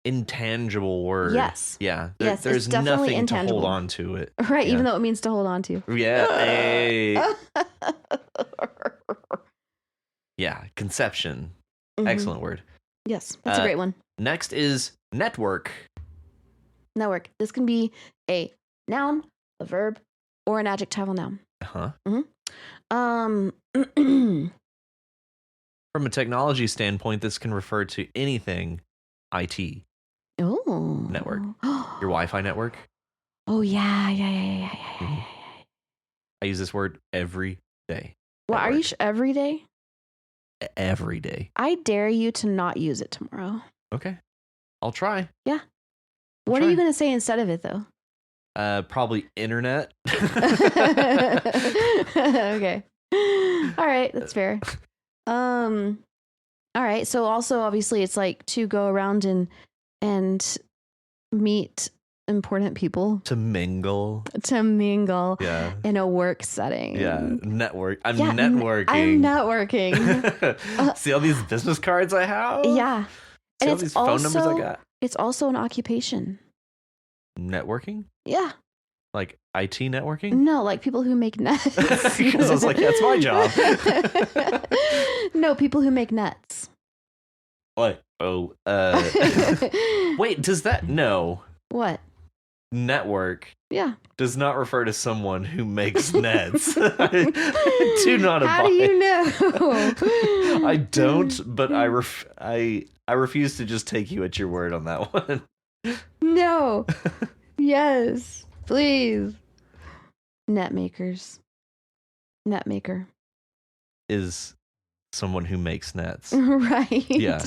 intangible word. Yes. Yeah. Yes, it's there's definitely nothing intangible. to hold on to it. Right, Yeah. even though it means to hold on to. Yeah. Yeah. Conception. Mhm. Excellent word. Yes, that's a great one. Next is network. Network. This can be a noun, a verb, or an adjectival noun. Huh. Um. From a technology standpoint, this can refer to anything IT. Oh. Network. Your Wi-Fi network. Oh yeah. Mhm. I use this word every day. Well, are you every day? Every day. I dare you to not use it tomorrow. Okay. I'll try. Yeah. What are you going to say instead of it, though? Probably internet. Okay. All right. That's fair. All right. So also, obviously, it's like to go around and meet important people. To mingle. Yeah. In a work setting. Yeah. Network. I'm networking. I'm networking. See all these business cards I have? Yeah. See and all these phone numbers I got? It's also an occupation. Networking? Yeah. Like IT networking? No, like people who make nets. Because I was like, that's my job. No, people who make nets. What? Oh, wait, does that? No. What? Network. Yeah. Does not refer to someone who makes nets. I do not abide. How do you know? I don't, but I refuse to just take you at your word on that one. No. Yes. Please. Net makers. Net maker. Is someone who makes nets. Right. Yeah.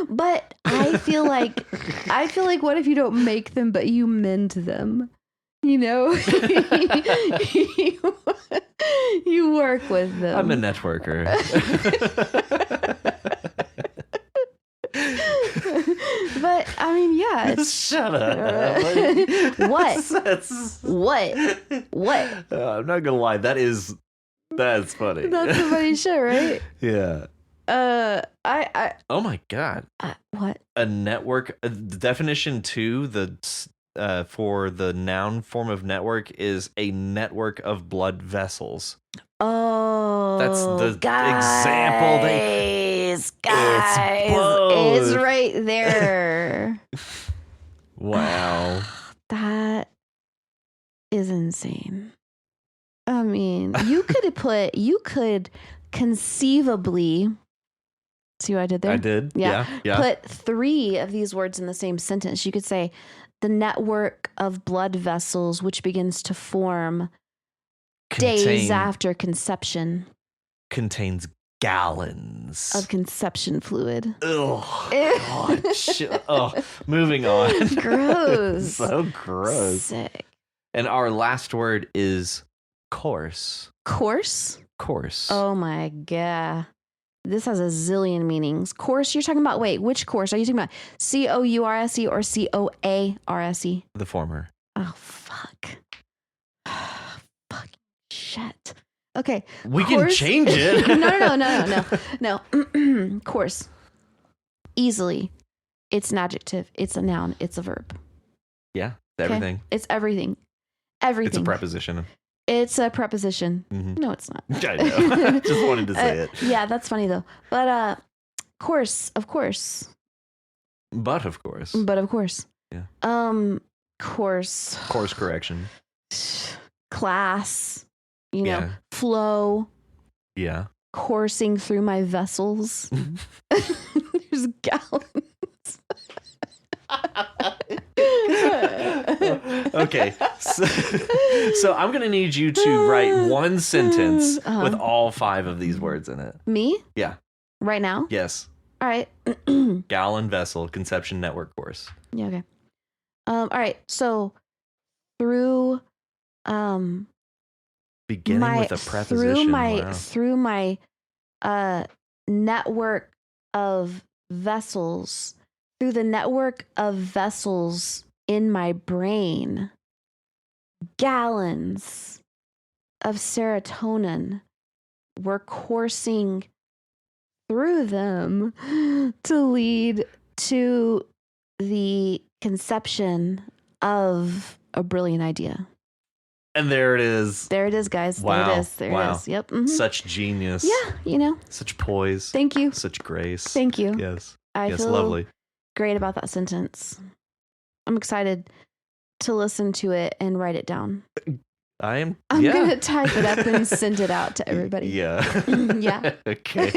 But I feel like what if you don't make them but you mend them? You know? You work with them. I'm a networker. But I mean, yeah. It's, Shut up. What? What? I'm not gonna lie. That's funny. That's a funny show, right? Yeah. Oh my god. What? A network. The definition for the noun form of network is a network of blood vessels. Oh, that's the example. Guys, it's right there. Wow, that is insane. I mean, you could conceivably see what I did there. I did. Yeah. Put 3 of these words in the same sentence. You could say the network of blood vessels which begins to form days after conception contains gallons of conception fluid. Oh, God, shit. Oh, moving on. Gross. So gross. Sick. And our last word is course. Course? Course. Oh my god. This has a zillion meanings. Course, you're talking about, wait, which course? Are you talking about COURSE or COARSE? The former. Oh, fuck. Fuck. Shit. Okay. We can change it. No. Course. Easily. It's an adjective. It's a noun. It's a verb. Yeah. Everything. It's everything. Everything. It's a preposition. It's a preposition. Mm-hmm. No, it's not. I know. Just wanted to say it. Yeah, that's funny though. But course, of course. But of course. Yeah. Course correction. Class. You know, flow. Yeah. Coursing through my vessels. There's gallons. Okay, so I'm gonna need you to write one sentence with all 5 of these words in it. Me? Yeah. Right now? Yes. All right. Gallon vessel conception network course. Yeah. Okay. All right. So through beginning with a preposition. Through my network of vessels. Through the network of vessels in my brain, gallons of serotonin were coursing through them to lead to the conception of a brilliant idea. And there it is. There it is, guys. Wow. There it is. There Wow. it is. Yep. Mhm. Such genius. Yeah, Such poise. Thank you. Such grace. Thank you. Yes. I yes, feel lovely. great about that sentence. I'm excited to listen to it and write it down. I'm going to type it up and send it out to everybody. Yeah. Yeah. Okay.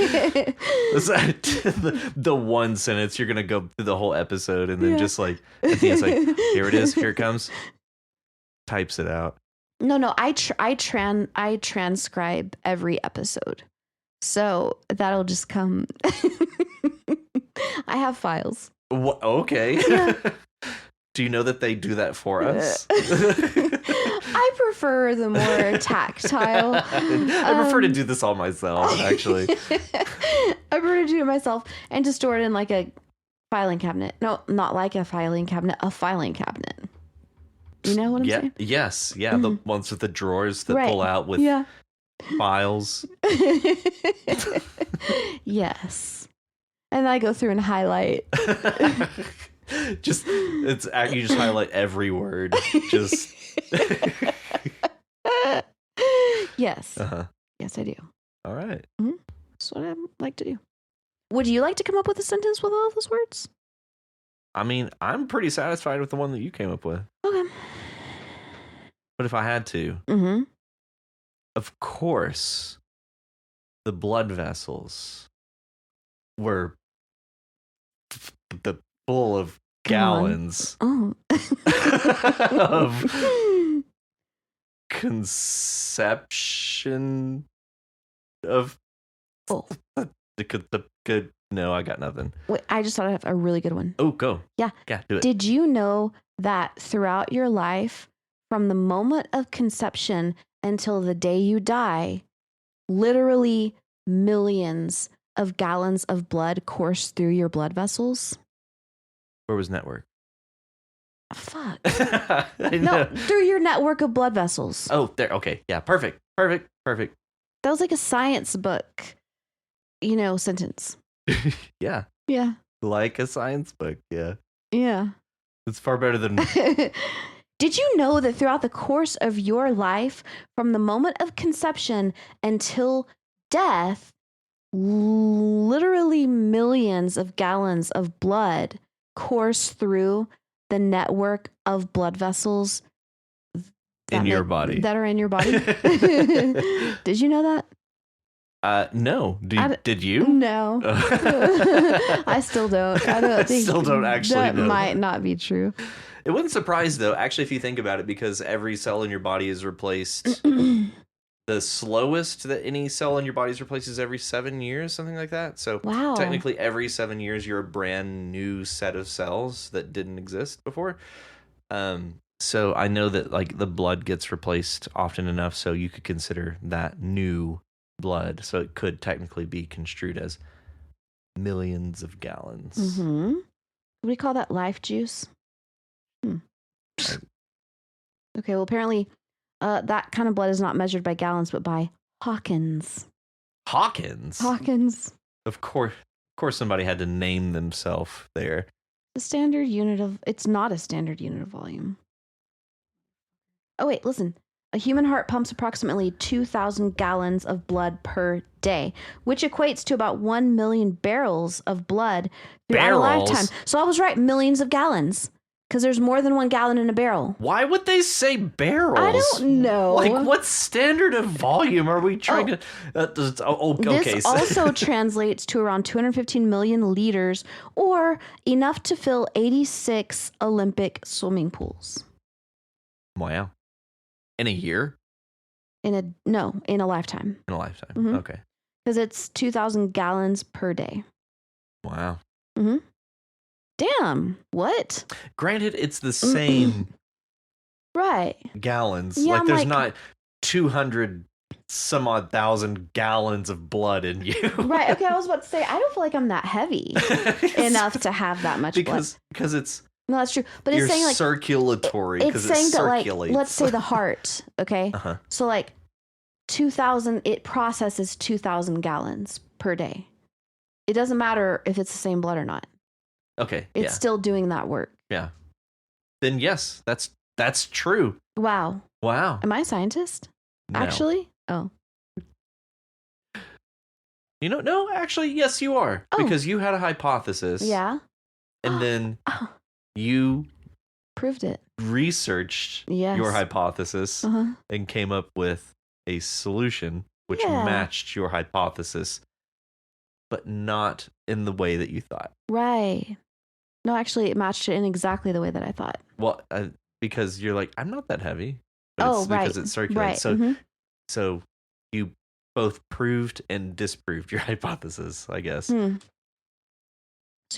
The one sentence you're going to go through the whole episode and then just like, at the end, it's like, here it is. Here it comes. Types it out. No. I transcribe every episode. So that'll just come. I have files. What? Okay. Yeah. Do you know that they do that for us? I prefer the more tactile. I prefer to do this all myself, actually. I prefer to do it myself and to store it in like a filing cabinet. No, not like a filing cabinet, a filing cabinet. You know what I'm saying? Yes. Yeah. The ones with the drawers that pull out with files. Yes. And I go through and highlight. You just highlight every word. Just Yes. Uh-huh. Yes, I do. All right. Mm-hmm. That's what I like to do. Would you like to come up with a sentence with all those words? I mean, I'm pretty satisfied with the one that you came up with. Okay. But if I had to, of course, the blood vessels were full of gallons of conception of good. No, I got nothing. Wait, I just thought I have a really good one. Oh, go. Yeah. Yeah, do it. Did you know that throughout your life, from the moment of conception until the day you die, literally millions of gallons of blood course through your blood vessels? Where was network? Fuck. No, No, through your network of blood vessels. Oh, there. Okay. Yeah. Perfect. That was like a science book, sentence. Yeah. Yeah. Like a science book. Yeah. Yeah. It's far better than. Did you know that throughout the course of your life, from the moment of conception until death, literally millions of gallons of blood course through the network of blood vessels in your body that are in your body? Did you know that? No. Did you? No. I still don't. I don't think still don't actually that know. might not be true. It wouldn't surprise though, actually, if you think about it, because every cell in your body is replaced. The slowest that any cell in your body is replaced is every 7 years, something like that. So Wow. technically every 7 years you're a brand new set of cells that didn't exist before. So I know that like the blood gets replaced often enough so you could consider that new blood. So it could technically be construed as millions of gallons. Mm-hmm. What do we call that? Life juice? Okay, well apparently that kind of blood is not measured by gallons, but by Hawkins. Hawkins? Of course somebody had to name themselves there. It's not a standard unit of volume. Oh wait, listen. A human heart pumps approximately 2,000 gallons of blood per day, which equates to about 1 million barrels of blood throughout a lifetime. So I was right, millions of gallons. Because there's more than 1 gallon in a barrel. Why would they say barrels? I don't know. Like, what standard of volume are we trying to... okay. This also translates to around 215 million liters, or enough to fill 86 Olympic swimming pools. Wow. In a year? In a lifetime. In a lifetime. Mm-hmm. Okay. Because it's 2,000 gallons per day. Wow. Mm-hmm. Damn. What? Granted, it's the same right gallons. Yeah, like there's not 200 some odd thousand gallons of blood in you. Right. Okay, I was about to say, I don't feel like I'm that heavy enough to have that much blood. Because it's... No, that's true. But it's saying like... circulatory. It's saying that like, circulates. let's say the heart, okay? Uh-huh. So like 2,000, it processes 2,000 gallons per day. It doesn't matter if it's the same blood or not. Okay. It's still doing that work. Yeah. Then yes, that's true. Wow. Wow. Am I a scientist? No. Actually? Oh. No, actually, yes, you are. Oh. Because you had a hypothesis. Yeah. And then you proved it. Researched your hypothesis and came up with a solution which matched your hypothesis, but not in the way that you thought. Right. No, actually, it matched it in exactly the way that I thought. Well, because you're like, I'm not that heavy. But it's right. Because it circulates. Right. So you both proved and disproved your hypothesis, I guess. So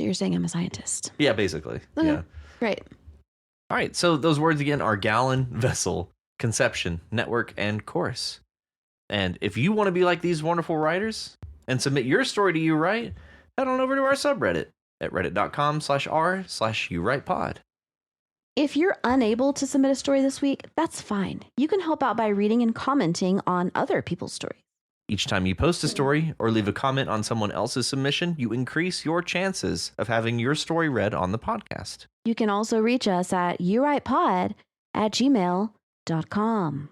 you're saying I'm a scientist? Yeah, basically. Okay. Yeah. Great. All right. So those words again are gallon, vessel, conception, network, and course. And if you want to be like these wonderful writers and submit your story to You Write, head on over to our subreddit at reddit.com/r/YouWritePod. If you're unable to submit a story this week, that's fine. You can help out by reading and commenting on other people's stories. Each time you post a story or leave a comment on someone else's submission, you increase your chances of having your story read on the podcast. You can also reach us at yourightpod@gmail.com.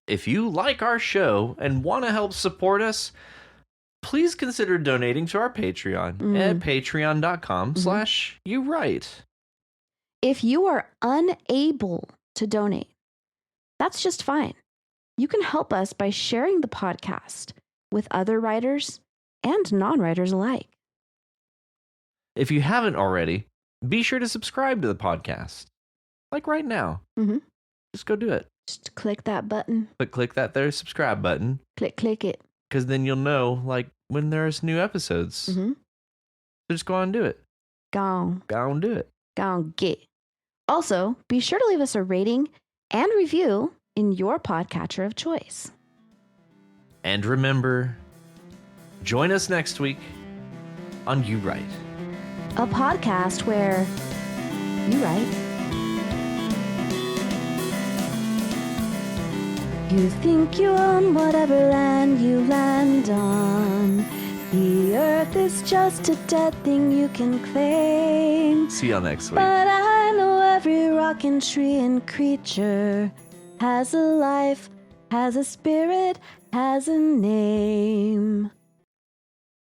If you like our show and want to help support us, please consider donating to our Patreon at patreon.com/YouWrite. If you are unable to donate, that's just fine. You can help us by sharing the podcast with other writers and non-writers alike. If you haven't already, be sure to subscribe to the podcast. Like right now. Just go do it. Just click that button. Click that there subscribe button. Click it. Because then you'll know when there's new episodes. So just go on and do it. Go on do it. Go on get. Also, be sure to leave us a rating and review in your podcatcher of choice. And remember, join us next week on You Write, a podcast where you write. You think you own whatever land you land on. The earth is just a dead thing you can claim. See y'all next week. But I know every rock and tree and creature has a life, has a spirit, has a name.